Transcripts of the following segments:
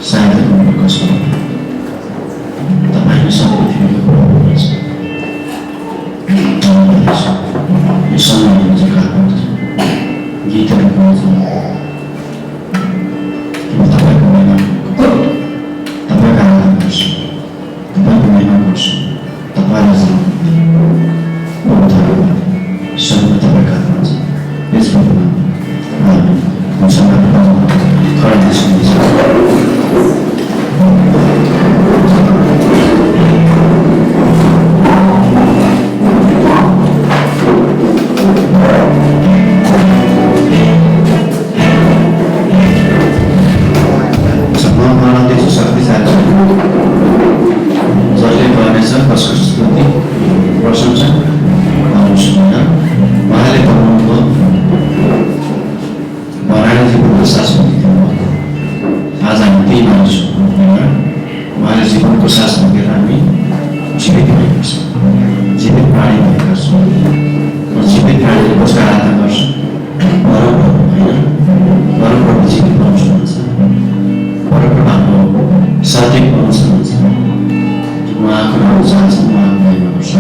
सहायता गर्नुपर्छ। तपाईँले सबै पृथ्वीको हुनुहुन्छ। यो समयमा चाहिँ गाउनुहुन्छ, गीतहरू गाउँछ। म तपाईँको महिमा तपाईँको आराधना गर्छु, तपाईँको महिमा गर्छु, तपाईँलाई सर्व तपाईँका हातमा छ। यस प्रभुमा खडा सुन्दैछ। जसले गर्नेछ कसको स्तुति प्रशंसा गर्नुहोस्। उहाँले भन्नुभयो बनाएर जीवनको सास दिनुभयो। आज हामी त्यही मान्छौँ, उहाँले जीवनको सास बोकेर हामी जीवित भएका छौँ, जीवित प्राणी भएका छौँ। जीवित प्राणीले कसको आराधना गर्छ? परमप्रभु होइन, परमप्रभु जीवित मनुष्य हुन्छ, परमप्रभु हाम्रो सठिक मनुष्य हुन्छ। उहाँको नाम जान्छ, उहाँको महिमा गर्छ।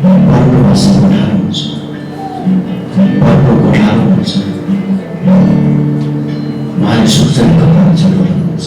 परको समाधान हुन्छ, परको घोटालो हुन्छ, उहाँले सुखजनक परिचय गर्नुहुन्छ।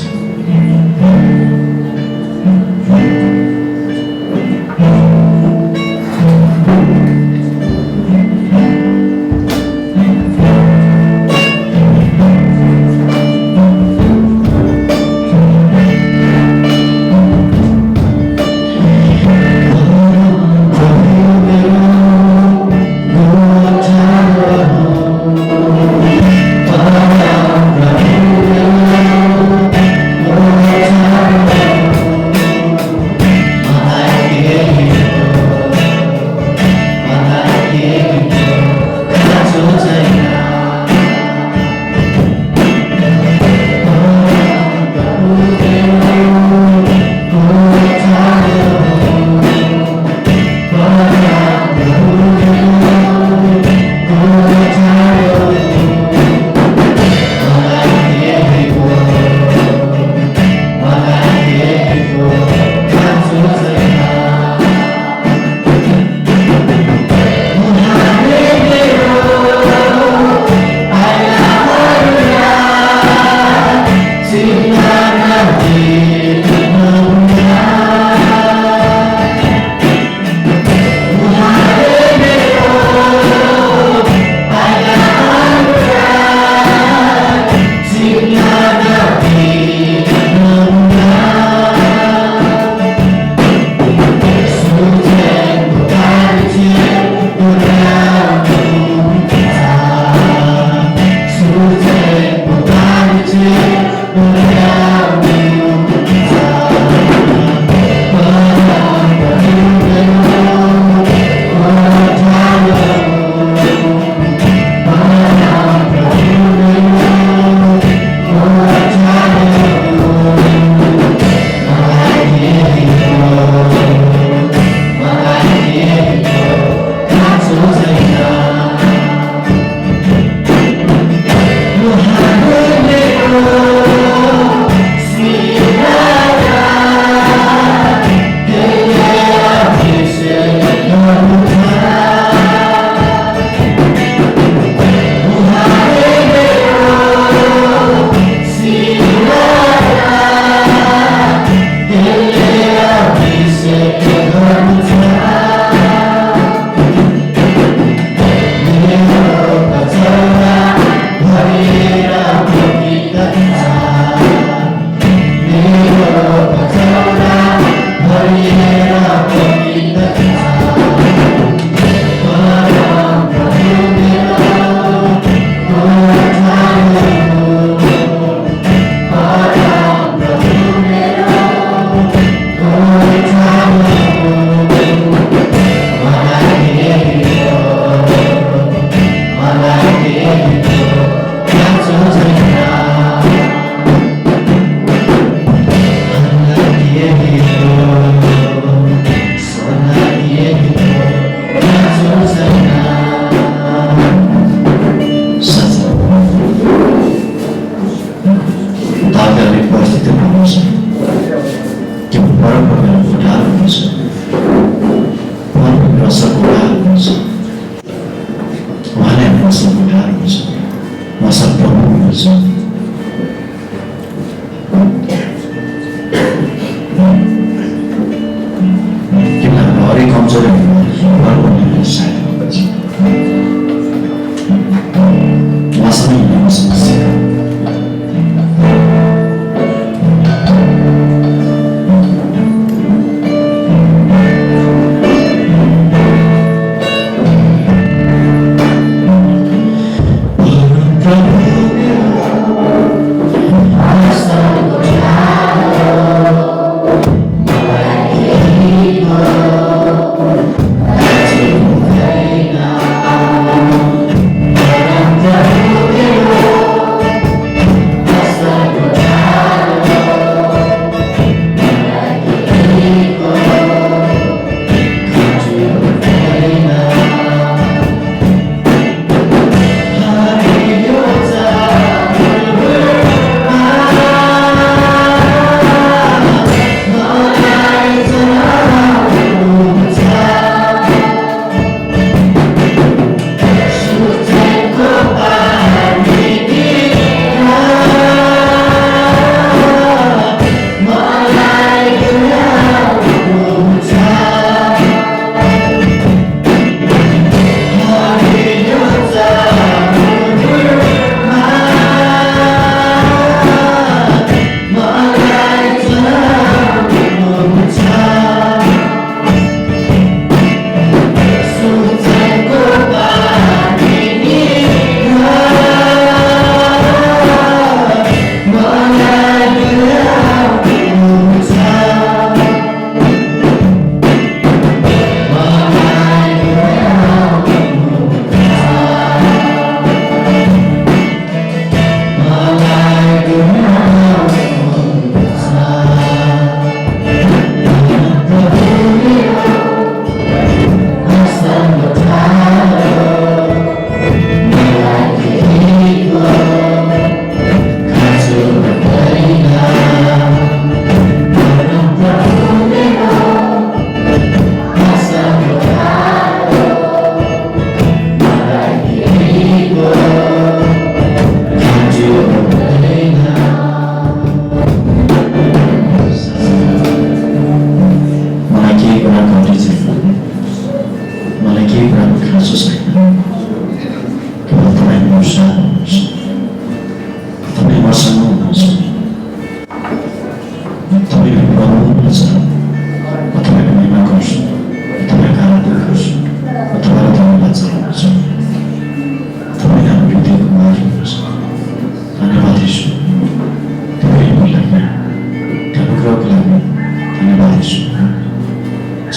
Now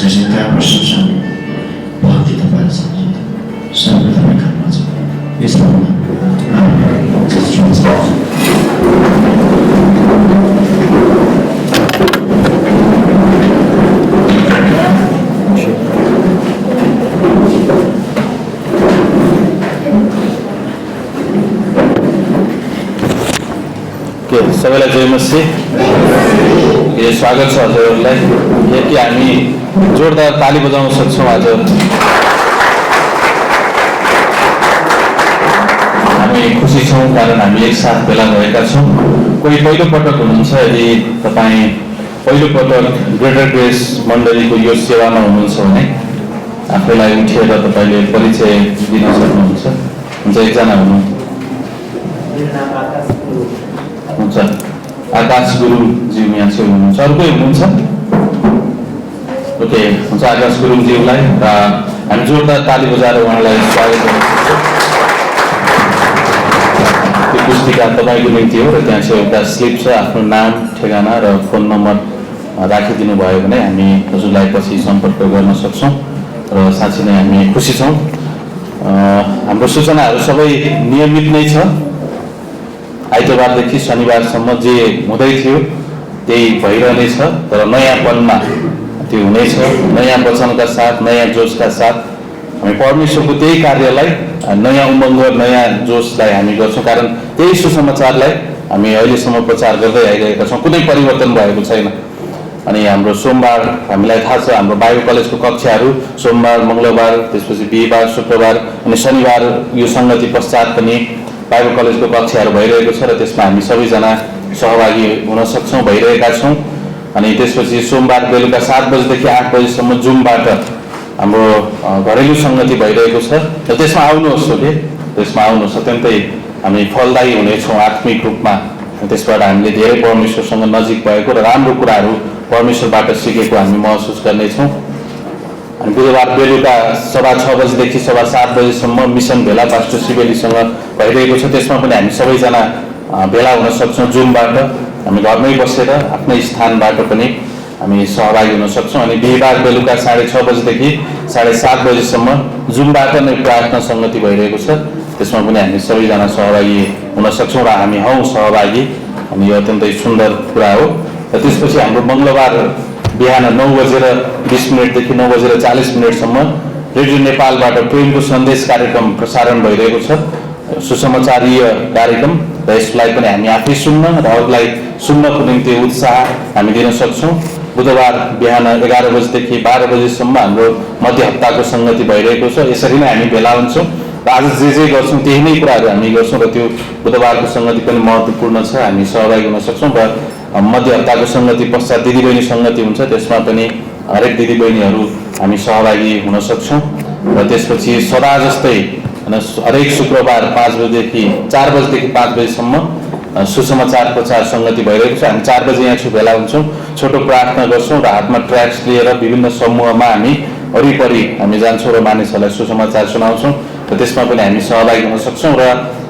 कृतज्ञता प्रशंसा भक्ति तपाईँलाई चाहिन्छ सबै तपाईँ खानमा छ यसमा सबैलाई जय मसीह। स्वागत छ हजुरहरूलाई। यदि हामी जोरदार ताली बजाउन सक्छौँ आज हामी खुसी छौँ कारण हामी एकसाथ भेला भएका छौँ। कोही पहिलो पटक हुनुहुन्छ, यदि तपाईँ पहिलो पटक ग्रेटर ग्रेस मण्डलीको यो सेवामा हुनुहुन्छ भने आफैलाई उठेर तपाईँले परिचय दिन सक्नुहुन्छ। हुन्छ, एकजना हुनुहुन्छ, आकाश गुरुङज्यू यहाँ चाहिँ हुनुहुन्छ। अरू कोही हुनुहुन्छ? ओके, हुन्छ, आकाश गुरुङज्यूलाई र हामी जोरदार ताली बजाएर उहाँलाई स्वागत गर्छौँ। त्यो पुस्तिका तपाईँको निम्ति हो र त्यहाँ चाहिँ एउटा स्लिप छ, आफ्नो नाम, ठेगाना र फोन नम्बर राखिदिनु भयो भने हामी हजुरलाई पछि सम्पर्क गर्न सक्छौँ र साँच्चै नै हामी खुसी छौँ। हाम्रो सूचनाहरू सबै नियमित नै छ। आइतबारदेखि शनिबारसम्म जे हुँदै थियो त्यही भइरहनेछ, तर नयाँपनमा त्यो हुनेछ। नयाँ वचनका साथ, नयाँ जोसका साथ हामी परमेश्वरको त्यही कार्यलाई, नयाँ उमङ्ग, नयाँ जोसलाई हामी गर्छौँ। कारण त्यही सुसमाचारलाई हामी अहिलेसम्म प्रचार गर्दै आइरहेका छौँ, कुनै परिवर्तन भएको छैन। अनि हाम्रो सोमबार हामीलाई थाहा छ, हाम्रो बाइबल कलेजको कक्षाहरू सोमबार, मङ्गलबार, त्यसपछि बिहिबार, शुक्रबार अनि शनिबार यो सङ्गति पश्चात पनि बाइबल कलेजको कक्षाहरू भइरहेको छ र त्यसमा हामी सबैजना सहभागी हुन सक्छौँ, भइरहेका छौँ। अनि त्यसपछि सोमबार बेलुका 7 बजीदेखि 8 बजीसम्म जुमबाट हाम्रो घरेलु सङ्गति भइरहेको छ र त्यसमा आउनुहोस्। ओके, त्यसमा आउनुहोस्। अत्यन्तै हामी फलदायी हुनेछौँ आत्मिक रूपमा। त्यसबाट हामीले धेरै परमेश्वरसँग नजिक भएको र राम्रो कुराहरू परमेश्वरबाट सिकेको हामी महसुस गर्नेछौँ। अनि बुधबार बेलुका 6:15 बजीदेखि 7:15 बजीसम्म मिसन भेला पास्टर शिवेलीसँग भइरहेको छ। त्यसमा पनि हामी सबैजना भेला हुन सक्छौँ जुमबाट। हामी घरमै बसेर आफ्नै स्थानबाट पनि हामी सहभागी हुन सक्छौँ। अनि बिहिबार बेलुका 6:30 बजीदेखि 7:30 बजीसम्म जुमबाट नै प्रार्थना सङ्गति भइरहेको छ। त्यसमा पनि हामी सबैजना सहभागी हुन सक्छौँ र हामी हौँ सहभागी। अनि यो अत्यन्तै सुन्दर कुरा हो। र त्यसपछि हाम्रो मङ्गलबार बिहान 9:20 देखि 9:40 रेडियो नेपालबाट प्रेमको सन्देश कार्यक्रम प्रसारण भइरहेको छ, सुसमाचारीय कार्यक्रम। र यसलाई पनि हामी आफै सुन्न र अरूलाई सुन्नको निम्ति उत्साह हामी दिन सक्छौँ। बुधबार बिहान 11 बजीदेखि 12 बजीसम्म हाम्रो मध्य हप्ताको सङ्गति भइरहेको छ। यसरी नै हामी भेला हुन्छौँ र आज जे गर्छौँ त्यही नै कुराहरू हामी गर्छौँ र त्यो बुधबारको सङ्गति पनि महत्त्वपूर्ण छ। हामी सहभागी हुन सक्छौँ र मध्य हप्ताको सङ्गति पश्चात दिदीबहिनी सङ्गति हुन्छ, त्यसमा पनि हरेक दिदीबहिनीहरू हामी सहभागी हुन सक्छौँ। र त्यसपछि सदा जस्तै हरेक शुक्रबार 4 बजीदेखि 5 बजीसम्म सुसमाचार प्रचार सङ्गति भइरहेको छ। हामी 4 बजी यहाँ भेला हुन्छौँ, छोटो प्रार्थना गर्छौँ र हातमा ट्र्याक्स लिएर विभिन्न समूहमा हामी वरिपरि हामी जान्छौँ र मानिसहरूलाई सुसमाचार सुनाउँछौँ र त्यसमा पनि हामी सहभागी हुन सक्छौँ। र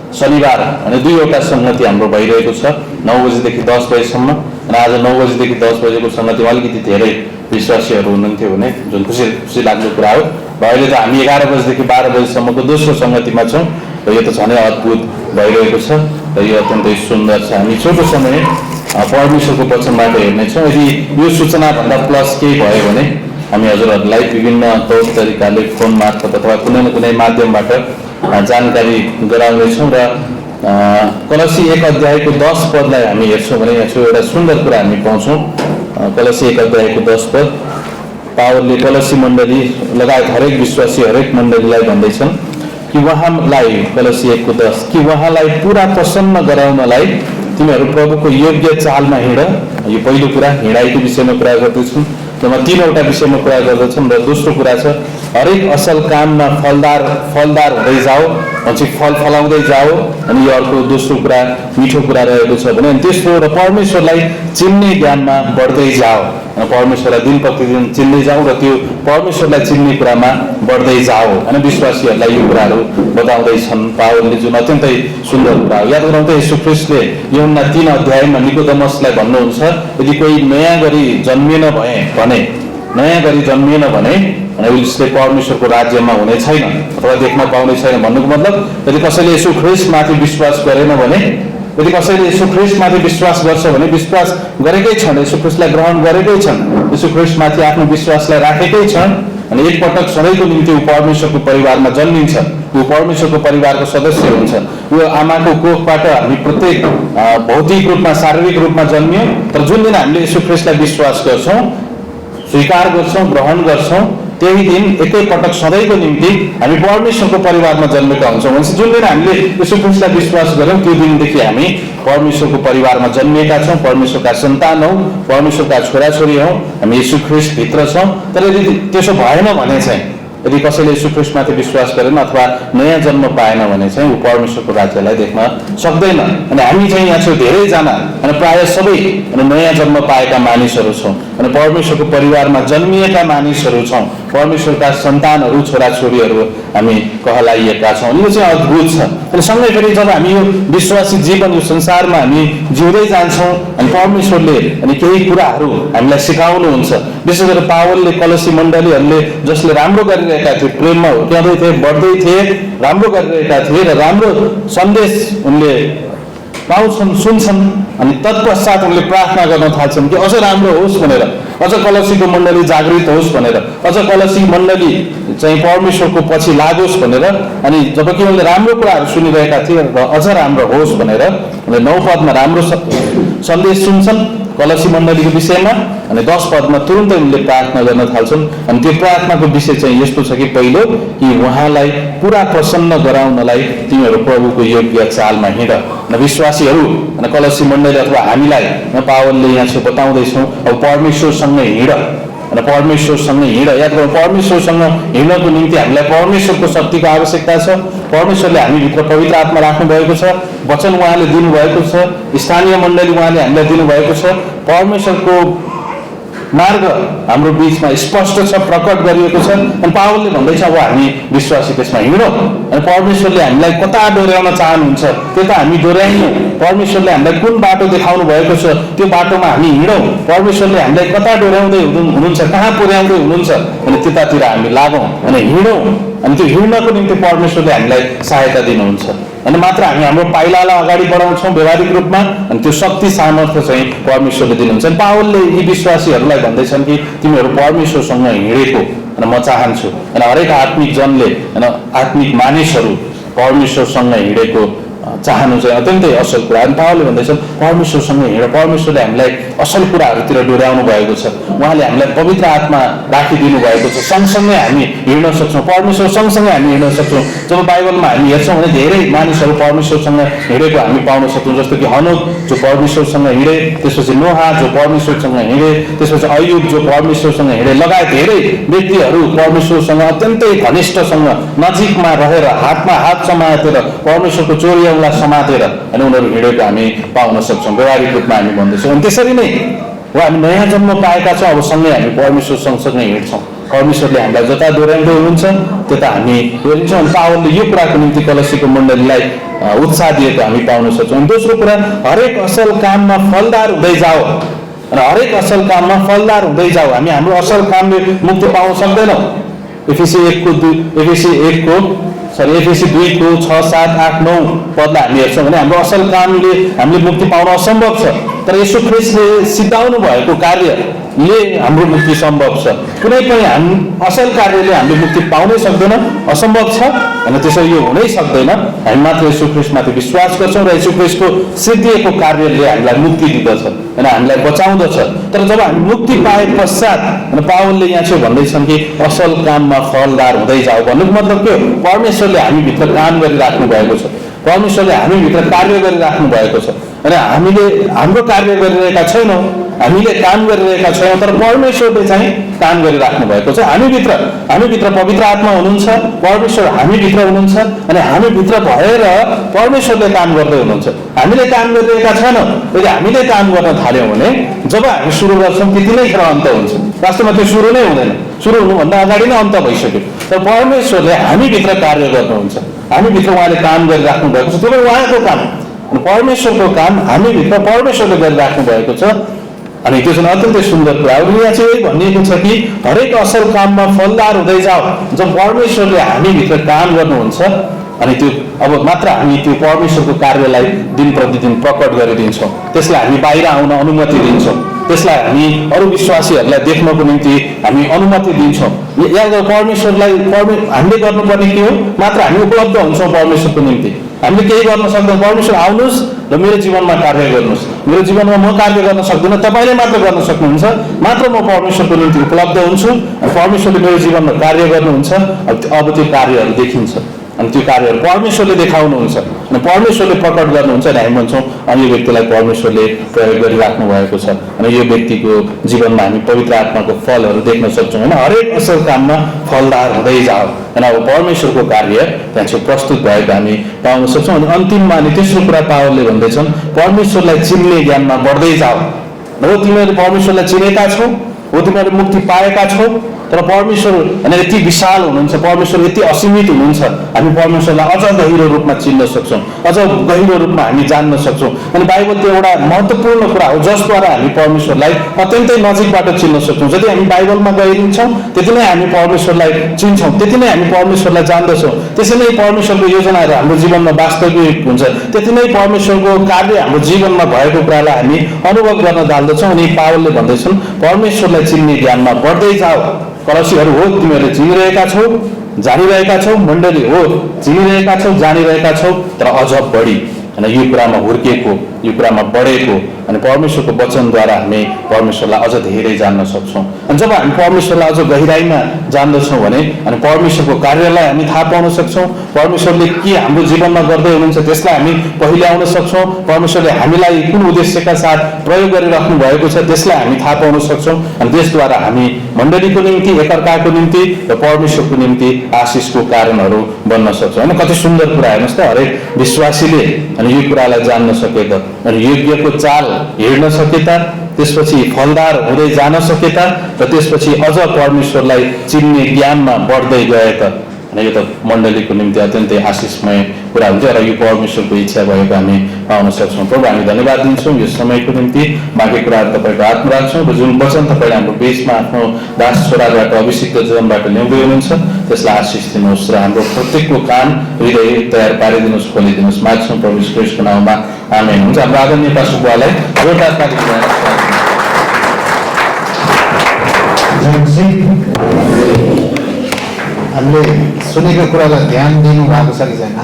शनिबार अनि 2वटा सङ्गति हाम्रो भइरहेको छ 9 बजीदेखि 10 बजीसम्म। र आज 9 बजीदेखि 10 बजेको सङ्गतिमा अलिकति धेरै विश्वासीहरू हुनुहुन्थ्यो भने जुन खुसी लाग्ने कुरा हो। र अहिले त हामी 11 बजीदेखि 12 बजीसम्मको दोस्रो सङ्गतिमा छौँ र यो त झनै अद्भुत भइरहेको छ र यो अत्यन्तै सुन्दर छ। हामी छोटो समय परमेश्वरको वचनबाट हेर्नेछौँ। यदि यो सूचनाभन्दा प्लस केही भयो भने हामी हजुरहरूलाई विभिन्न तौर तरिकाले फोन मार्फत अथवा कुनै न कुनै माध्यमबाट जानकारी गराउनेछौँ। र कलसी 1 अध्यायको 10 पदलाई हामी हेर्छौँ भने यहाँ एउटा सुन्दर कुरा हामी पाउँछौँ। कलसी 1 अध्यायको 10 पद पावलले कलसी मण्डली लगायत हरेक विश्वासी हरेक मण्डलीलाई भन्दैछन् कि उहाँलाई, कलसी 1:10, कि उहाँलाई पुरा प्रसन्न गराउनलाई तिमीहरू प्रभुको योग्य चालमा हिँड। यो पहिलो कुरा हिँडाइको विषयमा कुरा गर्दैछौँ, जसमा 3वटा विषयमा कुरा गर्दछौँ। र दोस्रो कुरा छ हरेक असल काममा फलदार हुँदै जाओ, पछि फल फलाउँदै जाओ। अनि यो अर्को दोस्रो कुरा मिठो कुरा रहेको छ भने अनि तेस्रो र परमेश्वरलाई चिन्ने ज्ञानमा बढ्दै जाओ। परमेश्वरलाई दिन प्रतिदिन चिन्दै जाउँ र त्यो परमेश्वरलाई चिन्ने कुरामा बढ्दै जाओ। होइन, विश्वासीहरूलाई यो कुराहरू बताउँदैछन् पावलले, जुन अत्यन्तै सुन्दर कुरा हो। याद गरौँ त, यीशु ख्रीष्टले यूहन्ना 3 अध्यायमा निकोदेमसलाई भन्नुहुन्छ, यदि कोही नयाँ गरी जन्मिएन भने नयाँ गरी जन्मिएन भने उसले परमेश्वरको राज्यमा हुने छैन अथवा देख्न पाउने छैन। भन्नुको मतलब यदि कसैले यीशु ख्रीष्टमाथि विश्वास गरेन भने, यदि कसैले यीशु ख्रीष्टमाथि विश्वास गर्छ भने विश्वास गरेकै छन्, यीशु ख्रीष्टलाई ग्रहण गरेकै छन्, यीशु ख्रीष्टमाथि आफ्नो विश्वासलाई राखेकै छन् अनि एकपटक सधैँको निम्ति ऊ परमेश्वरको परिवारमा जन्मिन्छ, ऊ परमेश्वरको परिवारको सदस्य हुन्छ। ऊ आमाको कोखबाट हामी प्रत्येक भौतिक रूपमा शारीरिक रूपमा जन्मियो, तर जुन दिन हामीले यीशु ख्रीष्टलाई विश्वास गर्छौँ, स्वीकार गर्छौँ, ग्रहण गर्छौँ, त्यही दिन एकैपटक सधैँको निम्ति हामी परमेश्वरको परिवारमा जन्मेका हुन्छौँ। भनेपछि जुन दिन हामीले यीशु ख्रीष्टलाई विश्वास गर्यौँ त्यो दिनदेखि हामी परमेश्वरको परिवारमा जन्मिएका छौँ, परमेश्वरका सन्तान हौँ, परमेश्वरका छोराछोरी हौँ, हामी यीशु ख्रीष्टभित्र छौँ। तर यदि त्यसो भएन भने चाहिँ, यदि कसैले यीशु ख्रीष्टमाथि विश्वास गरेन अथवा नयाँ जन्म पाएन भने चाहिँ ऊ परमेश्वरको राज्यलाई देख्न सक्दैन। अनि हामी चाहिँ यहाँ छौँ धेरैजना अनि प्रायः सबै नयाँ जन्म पाएका मानिसहरू छौँ अनि परमेश्वरको परिवारमा जन्मिएका मानिसहरू छौँ, परमेश्वरका सन्तानहरू, छोराछोरीहरू हामी कहलाइएका छौँ। यो चाहिँ अद्भुत छ। अनि सँगै फेरि जब हामी यो विश्वासी जीवन यो संसारमा हामी जिउँदै जान्छौँ अनि परमेश्वरले अनि केही कुराहरू हामीलाई सिकाउनुहुन्छ। विशेष गरेर पावलले कलसी मण्डलीहरूले जसले राम्रो गरिरहेका थिए, प्रेममा हुर्क्याउँदै थिए, बढ्दै थिए, राम्रो गरिरहेका थिए र राम्रो सन्देश उनले पाउँछन्, सुन्छन् अनि तत्पश्चात उनले प्रार्थना गर्न थाल्छन् कि अझ राम्रो होस् भनेर, अझ कलसीको मण्डली जागृत होस् भनेर, अझ कलसी मण्डली चाहिँ परमेश्वरको पछि लागोस् भनेर। अनि जबकि उनले राम्रो कुराहरू सुनिरहेका थिए र अझ राम्रो होस् भनेर उनले 9 पदमा राम्रो सन्देश सुन्छन् कलसी मण्डलीको विषयमा अनि 10 पदमा तुरुन्तै उनले प्रार्थना गर्न थाल्छन्। अनि त्यो प्रार्थनाको विषय चाहिँ यस्तो छ कि पहिलो कि उहाँलाई पुरा प्रसन्न गराउनलाई तिमीहरू प्रभुको योग्य चालमा हिँड। विश्वासीहरू कलसी मण्डली अथवा हामीलाई पावलले यहाँ चाहिँ बताउँदैछौँ अब परमेश्वरसँगै हिँड र परमेश्वरसँगै हिँड। याद गरौँ, परमेश्वरसँग हिँड्नको निम्ति हामीलाई परमेश्वरको शक्तिको आवश्यकता छ। परमेश्वरले हामीभित्र पवित्र आत्मा राख्नुभएको छ, वचन उहाँले दिनुभएको छ, स्थानीय मण्डली उहाँले हामीलाई दिनुभएको छ। परमेश्वरको मार्ग हाम्रो बिचमा स्पष्ट छ, प्रकट गरिएको छ। अनि पावलले भन्दैछ अब हामी विश्वासी त्यसमा हिँडौँ अनि परमेश्वरले हामीलाई कता डोर्याउन चाहनुहुन्छ त्यो त हामी डोर्याइनौँ। परमेश्वरले हामीलाई कुन बाटो देखाउनु भएको छ त्यो बाटोमा हामी हिँडौँ। परमेश्वरले हामीलाई कता डोर्याउँदै हुनुहुन्छ, कहाँ पुर्याउँदै हुनुहुन्छ अनि त्यतातिर हामी लागौँ अनि हिँडौँ। अनि त्यो हिँड्नको निम्ति परमेश्वरले हामीलाई सहायता दिनुहुन्छ। अनि मात्र हामी हाम्रो पाइलालाई अगाडि बढाउँछौँ व्यावहारिक रूपमा अनि त्यो शक्ति सामर्थ्य चाहिँ परमेश्वरले दिनुहुन्छ। पावलले यी विश्वासीहरूलाई भन्दैछन् कि तिमीहरू परमेश्वरसँग हिँडेको अनि म चाहन्छु अनि हरेक आत्मिक जनले अनि आत्मिक मानिसहरू परमेश्वरसँग हिँडेको चाहनु चाहिँ अत्यन्तै असल कुरा। अनि पावलले भन्दैछन् परमेश्वरसँग हिँड, परमेश्वरले हामीलाई असल कुराहरूतिर डोर्याउनु भएको छ, उहाँले हामीलाई पवित्र आत्मा राखिदिनु भएको छ, सँगसँगै हामी हिँड्न सक्छौँ, परमेश्वर सँगसँगै हामी हिँड्न सक्छौँ। जब बाइबलमा हामी हेर्छौँ भने धेरै मानिसहरू परमेश्वरसँग हिँडेको हामी पाउन सक्छौँ, जस्तो कि हनोक जो परमेश्वरसँग हिँडे, त्यसपछि नोहा जो परमेश्वरसँग हिँडे, त्यसपछि अय्युब जो परमेश्वरसँग हिँडे, लगायत धेरै व्यक्तिहरू परमेश्वरसँग अत्यन्तै घनिष्ठसँग नजिकमा रहेर हातमा हात समातेर परमेश्वरको चोरी समातेर अनि उनीहरू हिँडेको हामी पाउन सक्छौँ। व्यावहारिक रूपमा हामी भन्दैछौँ। अनि त्यसरी नै हो हामी नयाँ जन्म पाएका छौँ, अब सँगै हामी परमेश्वर सँगसँगै हिँड्छौँ। परमेश्वरले हामीलाई जता डोर्याउँदै हुनुहुन्छ त्यता हामी डोरिन्छौँ। अनि पावलले यो कुराको निम्ति कलसीको मण्डलीलाई उत्साह दिएको हामी पाउन सक्छौँ। अनि दोस्रो कुरा, हरेक असल काममा फलदार हुँदै जाओ अनि हरेक असल काममा फलदार हुँदै जाओ। हामी हाम्रो असल कामले मुक्ति पाउन सक्दैनौँ। एफिसी 2:6, 7, 8, 9 पदलाई हामी हेर्छौँ भने हाम्रो असल कामले हामीले मुक्ति पाउन असम्भव छ, तर यीशु ख्रीष्टले सिद्धाउनु भएको कार्यले हाम्रो मुक्ति सम्भव छ। कुनै पनि असल कार्यले हामीले मुक्ति पाउनै सक्दैन, असम्भव छ अनि त्यसरी यो हुनै सक्दैन। हामी मात्र यीशु ख्रीष्टमाथि विश्वास गर्छौँ र यीशु ख्रीष्टको सिद्धिएको कार्यले हामीलाई मुक्ति दिँदछ अनि हामीलाई बचाउँदछ। तर जब हामी मुक्ति पाए पश्चात अनि पावलले यहाँ चाहिँ भन्दैछन् कि असल काममा फलदार हुँदै जाऊ। भन्नुको मतलब के हो? परमेश्वरले हामीभित्र काम गरिराख्नु भएको छ, परमेश्वरले हामीभित्र कार्य गरिराख्नु भएको छ अनि हामीले हाम्रो कार्य गरिरहेका छैनौँ, हामीले काम गरिरहेका छैनौँ, तर परमेश्वरले चाहिँ काम गरिराख्नु भएको छ। हामीभित्र पवित्र आत्मा हुनुहुन्छ, परमेश्वर हामीभित्र हुनुहुन्छ अनि हामीभित्र भएर परमेश्वरले काम गर्दै हुनुहुन्छ। हामीले काम गरिरहेका छैनौँ। यदि हामीले काम गर्न थाल्यौँ भने जब हामी सुरु गर्छौँ त्यति नै खेर अन्त हुन्छ। वास्तवमा त्यो सुरु नै हुँदैन, सुरु हुनुभन्दा अगाडि नै अन्त भइसक्यो। तर परमेश्वरले हामीभित्र कार्य गर्नुहुन्छ, हामीभित्र उहाँले काम गरिराख्नु भएको छ। त्यो उहाँको काम, परमेश्वरको काम हामीभित्र परमेश्वरले गरिराख्नु भएको छ अनि त्यो चाहिँ अत्यन्तै सुन्दर कुरा हो। यहाँ चाहिँ यही भनिएको छ कि हरेक असल काममा फलदार हुँदै जाओ। जब परमेश्वरले हामीभित्र काम गर्नुहुन्छ अनि त्यो अब मात्र हामी त्यो परमेश्वरको कार्यलाई दिन प्रतिदिन प्रकट गरिदिन्छौँ, त्यसलाई हामी बाहिर आउन अनुमति दिन्छौँ, त्यसलाई हामी अरू विश्वासीहरूलाई देख्नको निम्ति हामी अनुमति दिन्छौँ। यहाँ परमेश्वरलाई हामीले गर्नुपर्ने के हो? मात्र हामी उपलब्ध हुन्छौँ परमेश्वरको निम्ति। हामीले केही गर्न सक्दैनौँ। परमेश्वर आउनुहोस् र मेरो जीवनमा कार्य गर्नुहोस्। मेरो जीवनमा म कार्य गर्न सक्दिनँ, तपाईँले मात्र गर्न सक्नुहुन्छ। मात्र म परमेश्वरको निम्ति उपलब्ध हुन्छु, परमेश्वरले मेरो जीवनमा कार्य गर्नुहुन्छ। अब त्यो कार्यहरू देखिन्छ अनि त्यो कार्यहरू परमेश्वरले देखाउनुहुन्छ अनि परमेश्वरले प्रकट गर्नुहुन्छ अनि हामी भन्छौँ अनि यो व्यक्तिलाई परमेश्वरले प्रयोग गरिराख्नु भएको छ अनि यो व्यक्तिको जीवनमा हामी पवित्र आत्माको फलहरू देख्न सक्छौँ। होइन, हरेक असल काममा फलदार हुँदै जाओ। अनि अब परमेश्वरको कार्य त्यहाँ चाहिँ प्रस्तुत भएको हामी पाउन सक्छौँ। अनि अन्तिममा अनि तेस्रो कुरा पावलले भन्दैछन् परमेश्वरलाई चिन्ने ज्ञानमा बढ्दै जाओ। हो तिमीहरूले परमेश्वरलाई चिनेका छौ, हो तिमीहरूले मुक्ति पाएका छौ, तर परमेश्वर होइन यति विशाल हुनुहुन्छ, परमेश्वर यति असीमित हुनुहुन्छ। हामी परमेश्वरलाई अझ गहिरो रूपमा चिन्न सक्छौँ, अझ गहिरो रूपमा हामी जान्न सक्छौँ। अनि बाइबल त्यो एउटा महत्त्वपूर्ण कुरा हो जसद्वारा हामी परमेश्वरलाई अत्यन्तै नजिकबाट चिन्न सक्छौँ। जति हामी बाइबलमा गइदिन्छौँ त्यति नै हामी परमेश्वरलाई चिन्छौँ, त्यति नै हामी परमेश्वरलाई जान्दछौँ, त्यसै नै परमेश्वरको योजनाहरू हाम्रो जीवनमा वास्तविक हुन्छ, त्यति नै परमेश्वरको कार्य हाम्रो जीवनमा भएको कुरालाई हामी अनुभव गर्न थाल्दछौँ। अनि पावलले भन्दैछन् परमेश्वरलाई चिन्ने ज्ञानमा बढ्दै जाओ। कलसीहरू हो तिमीहरूले चिनिरहेका छौ, जानिरहेका छौ, मण्डली हो चिनिरहेका छौ, जानिरहेका छौ, तर अझ बढी अनि यो कुरामा हुर्किएको, यो कुरामा बढेको अनि परमेश्वरको वचनद्वारा हामी परमेश्वरलाई अझ धेरै जान्न सक्छौँ। अनि जब हामी परमेश्वरलाई अझ गहिराइमा जान्दछौँ भने अनि परमेश्वरको कार्यलाई हामी थाहा पाउन सक्छौँ, परमेश्वरले के हाम्रो जीवनमा गर्दै हुनुहुन्छ त्यसलाई हामी पहिले आउन सक्छौँ, परमेश्वरले हामीलाई कुन उद्देश्यका साथ प्रयोग गरिराख्नु भएको छ त्यसलाई हामी थाहा पाउन सक्छौँ। अनि त्यसद्वारा हामी मण्डलीको निम्ति, एकअर्काको निम्ति र परमेश्वरको निम्ति आशिषको कारणहरू बन्न सक्छौँ। होइन, कति सुन्दर कुरा हेर्नुहोस् त, हरेक विश्वासीले अनि यो कुरालाई जान्न सके त अनि योग्यको चाल हिँड्न सके त, त्यसपछि फलदार हुँदै जान सके त र त्यसपछि अझ परमेश्वरलाई चिन्ने ज्ञानमा बढ्दै गए त अनि यो त मण्डलीको निम्ति अत्यन्तै आशिषमय कुरा हुन्छ र यो परमेश्वरको इच्छा भएको हामी पाउन सक्छौँ। प्रभु हामी धन्यवाद दिन्छौँ यो समयको निम्ति। बाँकी कुराहरू तपाईँको हातमा राख्छौँ र जुन वचन तपाईँले हाम्रो बिचमा आफ्नो दास छोराबाट अभिषिक्त जीवनबाट ल्याउँदै हुनुहुन्छ त्यसलाई आशिष दिनुहोस् र हाम्रो प्रत्येकको कान हृदय तयार पारिदिनुहोस्, खोलिदिनुहोस् माग्छौँ प्रभु यीशु ख्रीष्टको नाममा, आमेन। हुन्छ, हाम्रो आदरणीय पास्टर बुवालाई जोरदार ताली हामीले सुनेको कुरालाई ध्यान दिनु भएको छ कि छैन?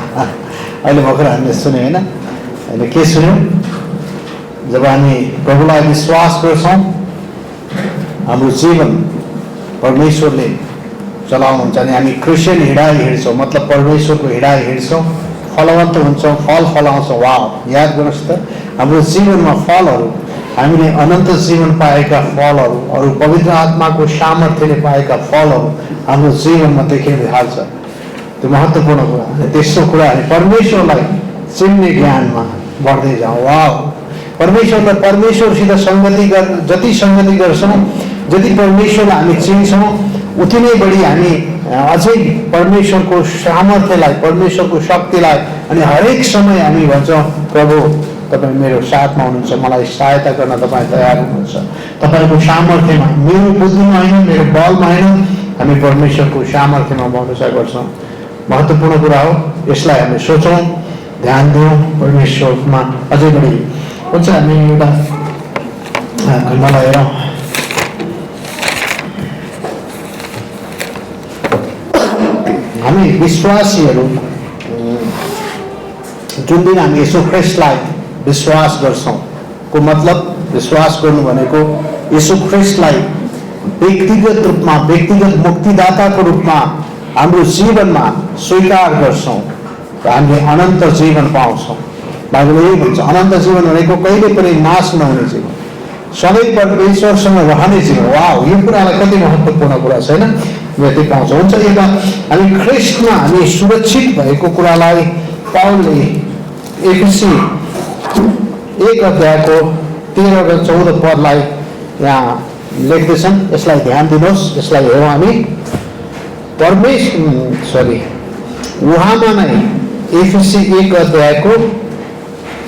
अहिले भर्खर हामीले सुन्यौँ होइन, अहिले के सुन्यौँ? जब हामी प्रभुलाई विश्वास गर्छौँ हाम्रो जीवन परमेश्वरले चलाउनुहुन्छ अनि हामी क्रिस्चियन हिँडाइ हिँड्छौँ, मतलब परमेश्वरको हिँडाइ हिँड्छौँ, फलवन्त हुन्छौँ, फल फलाउँछौँ। वाह, याद गर्नुहोस् त, हाम्रो जीवनमा फलहरू, हामीले अनन्त जीवन पाएका फलहरू, अरू पवित्र आत्माको सामर्थ्यले पाएका फलहरू हाम्रो जीवनमा देखिन थाल्छ। त्यो महत्त्वपूर्ण कुरा। तेस्रो कुरा, हामी परमेश्वरलाई चिन्ने ज्ञानमा बढ्दै जाउँ। वाह, परमेश्वरलाई परमेश्वरसित जति सङ्गति गर्छौँ, जति परमेश्वरलाई हामी चिन्छौँ उति नै बढी हामी अझै परमेश्वरको सामर्थ्यलाई, परमेश्वरको शक्तिलाई अनि हरेक समय हामी भन्छौँ प्रभु तपाईँ मेरो साथमा हुनुहुन्छ, मलाई सहायता गर्न तपाईँ तयार हुनुहुन्छ। तपाईँको सामर्थ्यमा, मेरो बुद्धिमा होइन, मेरो बलमा होइन, हामी परमेश्वरको सामर्थ्यमा भरोसा गर्छौँ। महत्त्वपूर्ण कुरा हो, यसलाई हामी सोचौँ, ध्यान दिउँ, परमेश्वरमा अझै बढी हुन्छ। हामी एउटा खण्डलाई हेरौँ। हामी विश्वासीहरू जुन दिन हामी यीशु ख्रीष्टलाई विश्वास गर्छौँ को मतलब विश्वास गर्नु भनेको यीशु ख्रीष्टलाई व्यक्तिगत रूपमा, व्यक्तिगत मुक्तिदाताको रूपमा हाम्रो जीवनमा स्वीकार गर्छौँ र हामीले अनन्त जीवन पाउँछौँ। बाइबलले यही भन्छ, अनन्त जीवन भनेको कहिले पनि नाश नहुने जीवन, सधैँ परमेश्वरसँग रहने जीवन। वाह, यो कुरालाई कति महत्त्वपूर्ण कुरा छ होइन, व्यक्ति पाउँछौँ। हुन्छ, एउटा हामी ख्रीष्टमा हामी सुरक्षित भएको कुरालाई पाउलले एफिसी 1 अध्यायको 13 र 14 पदलाई यहाँ लेख्दैछन्। यसलाई ध्यान दिनुहोस्, यसलाई हेरौँ हामी। उहाँमा नै, एफिसी 1 अध्यायको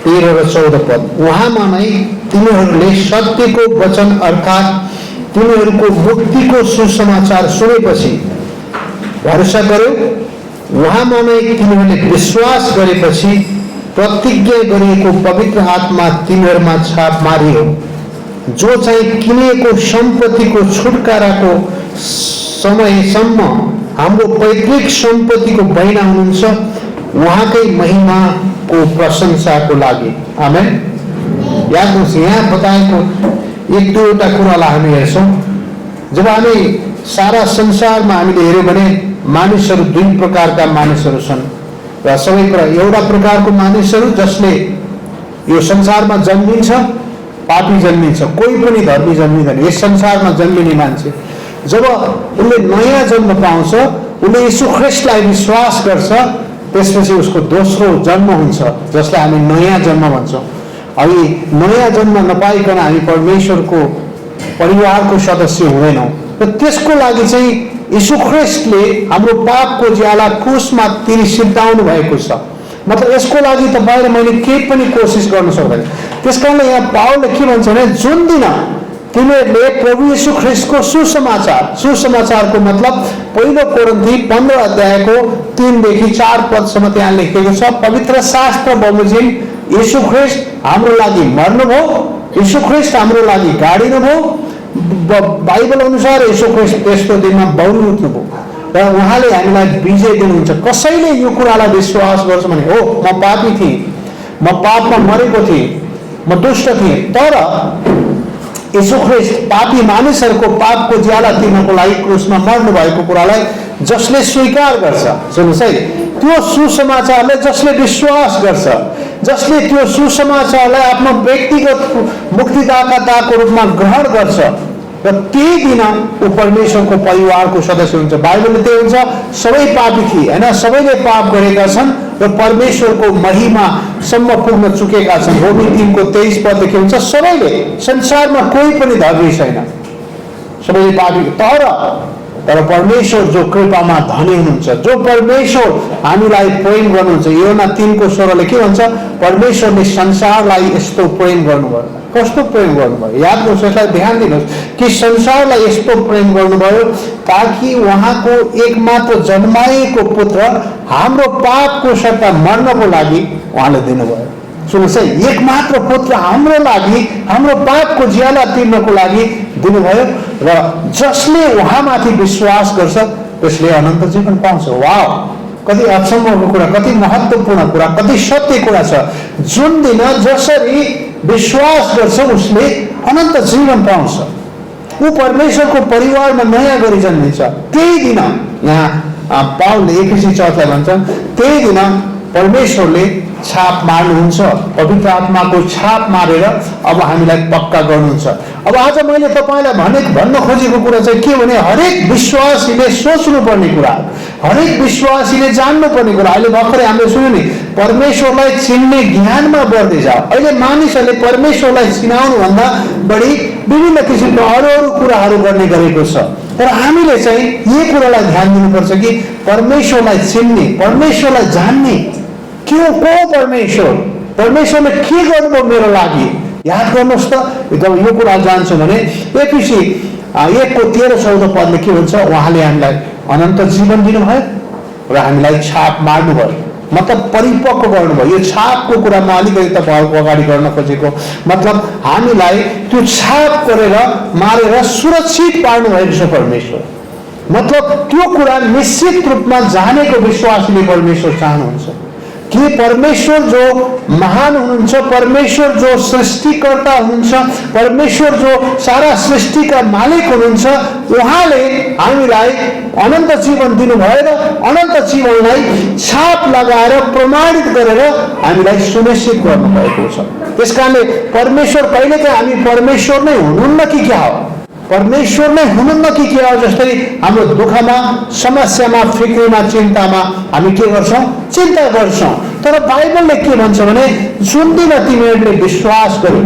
13 र 14 पद, उहाँमा नै तिमीहरूले सत्यको वचन अर्थात् तिमीहरूको मुक्तिको सुसमाचार सुनेपछि भरोसा गर्यो, उहाँमा नै तिमीहरूले विश्वास गरेपछि प्रतिज्ञा गरिएको पवित्र आत्मा तिमीहरूमा छाप मारियो, जो चाहिँ किनेको सम्पत्तिको छुटकाराको समयसम्म हाम्रो पैतृक सम्पत्तिको बहिना हुनुहुन्छ, उहाँकै महिमाको प्रशंसाको लागि। आमेन। याद गर्नुहोस्, यहाँ बताएको एक दुईवटा कुरालाई हामी हेर्छौँ। जब हामी सारा संसारमा हामीले हेऱ्यौँ भने मानिसहरू दुई प्रकारका मानिसहरू छन् र सबै कुरा एउटा प्रकारको मानिसहरू जसले यो संसारमा जन्मिन्छ, पापी जन्मिन्छ, कोही पनि धर्मी जन्मिँदैन। यस संसारमा जन्मिने मान्छे जब उसले नयाँ जन्म पाउँछ, उसले यीशु ख्रीष्टलाई विश्वास गर्छ, त्यसपछि उसको दोस्रो जन्म हुन्छ जसलाई हामी नयाँ जन्म भन्छौँ। हामी नयाँ जन्म नपाइकन हामी परमेश्वरको परिवारको सदस्य हुँदैनौँ र त्यसको लागि चाहिँ यीशु ख्रीष्टले हाम्रो पापको ज्याला क्रुसमा तिनी सिद्धाउनु भएको छ। मतलब यसको लागि तपाईँ र मैले केही पनि कोसिस गर्न सक्दैन। त्यस कारणले यहाँ पावलले के भन्छ भने जुन दिन तिमीहरूले प्रभु यीशु ख्रीष्टको सुसमाचारको मतलब पहिलो कोरिन्थी 15 अध्यायको 3 देखि 4 पदसम्म त्यहाँ लेखेको छ। पवित्र शास्त्र बमोजिम यीशु ख्रीष्ट हाम्रो लागि मर्नुभयो, यीशु ख्रीष्ट हाम्रो लागि गाडिनुभयो, बाइबल अनुसार यीशु ख्रीष्ट त्यस्तो दिनमा बौल उठ्नुभयो र उहाँले हामीलाई विजय दिनुहुन्छ। कसैले यो कुरालाई विश्वास गर्छ भने हो म पापी थिएँ, म पापमा मरेको थिएँ, म दुष्ट थिएँ, तर यीशु ख्रीष्ट पापी मानिसहरूको पापको ज्याला तिर्नको लागि क्रुसमा मर्नु भएको कुरालाई जसले स्वीकार गर्छ, सुन्नुहोस् है, त्यो सुसमाचारलाई जसले विश्वास गर्छ, जसले त्यो सुसमाचारलाई आफ्नो व्यक्तिगत मुक्तिदाताको रूपमा ग्रहण गर्छ र त्यही दिन ऊ परमेश्वरको परिवारको सदस्य हुन्छ। बाइबलले त्यही हुन्छ, सबै पापी थिए होइन, सबैले पाप गरेका छन् र परमेश्वरको महिमासम्म पुग्न चुकेका छन्। रोमी 3:23 पददेखि हुन्छ सबैले, संसारमा कोही पनि धर्मी छैन, सबैले पापी। तर परमेश्वर जो कृपामा धनी हुनुहुन्छ, जो परमेश्वर हामीलाई प्रेम गर्नुहुन्छ, योना 3:16 के भन्छ, परमेश्वरले संसारलाई यस्तो प्रेम गर्नुभयो। कस्तो प्रेम गर्नुभयो याद गर्नुहोस्, यसलाई ध्यान दिनुहोस् कि संसारलाई यस्तो प्रेम गर्नुभयो ताकि उहाँको एकमात्र जन्माएको पुत्र हाम्रो पापको सट्टा मर्नको लागि उहाँले दिनुभयो। सुन्नुहोस् है, एकमात्र पुत्र हाम्रो लागि हाम्रो पापको ज्याला तिर्नको लागि दिनुभयो र जसले उहाँमाथि विश्वास गर्छ त्यसले अनन्त जीवन पाउँछ। वाह, कति अचम्मको कुरा, कति महत्त्वपूर्ण कुरा, कति सत्य कुरा छ। जुन दिन जसरी विश्वास गर्छ उसले अनन्त जीवन पाउँछ, ऊ परमेश्वरको परिवारमा नयाँ गरी जन्मिन्छ। त्यही दिन यहाँ पावलले एफिसी चर्चलाई भन्छ, त्यही दिन परमेश्वरले छाप मार्नुहुन्छ, पवित्र आत्माको छाप मारेर अब हामीलाई पक्का गर्नुहुन्छ। अब आज मैले तपाईँलाई भन्न खोजेको कुरा चाहिँ के भने हरेक विश्वासीले सोच्नुपर्ने कुरा, हरेक विश्वासीले जान्नुपर्ने कुरा। अहिले भर्खरै हामीले सुन्यौँ नि, परमेश्वरलाई चिन्ने ज्ञानमा बढ्दै जाऊ। अहिले मानिसहरूले परमेश्वरलाई चिनाउनुभन्दा बढी विभिन्न किसिमको अरू कुराहरू गर्ने गरेको छ। तर हामीले चाहिँ यही कुरालाई ध्यान दिनुपर्छ कि परमेश्वरलाई चिन्ने, परमेश्वरलाई जान्ने, क्यों को परमेश्वरले के गर्नुभयो मेरो लागि। याद गर्नुहोस् त, जब यो कुरा जान्छौँ भने एफिसी 1:13-14 पदले के भन्छ, उहाँले हामीलाई अनन्त जीवन दिनुभयो र हामीलाई छाप मार्नुभयो, मतलब परिपक्व गर्नुभयो। यो छापको कुरा म अलिकति तपाईँहरूको अगाडि गर्न खोजेको मतलब हामीलाई त्यो छाप गरेर मारेर सुरक्षित पार्नु भएको छ परमेश्वर। मतलब त्यो कुरा निश्चित रूपमा जानेको विश्वासीले परमेश्वर चाहनुहुन्छ कि परमेश्वर जो महान हुनुहुन्छ, परमेश्वर जो सृष्टिकर्ता हुनुहुन्छ, परमेश्वर जो सारा सृष्टिका मालिक हुनुहुन्छ, उहाँले हामीलाई अनन्त जीवन दिनुभयो र अनन्त जीवनलाई छाप लगाएर प्रमाणित गरेर हामीलाई सुनिश्चित गर्नुभएको छ। त्यसकारणले परमेश्वर कहिलेकाहीँ हामी परमेश्वर नै हुनुहुन्न कि क्या हो, परमेश्वर नै हुनुहुन्न कि के हो जस्तै हाम्रो दुःखमा, समस्यामा, फिक्रीमा, चिन्तामा हामी के गर्छौँ, चिन्ता गर्छौँ। तर बाइबलले के भन्छ भने जुन दिन तिमीहरूले विश्वास गर्यो,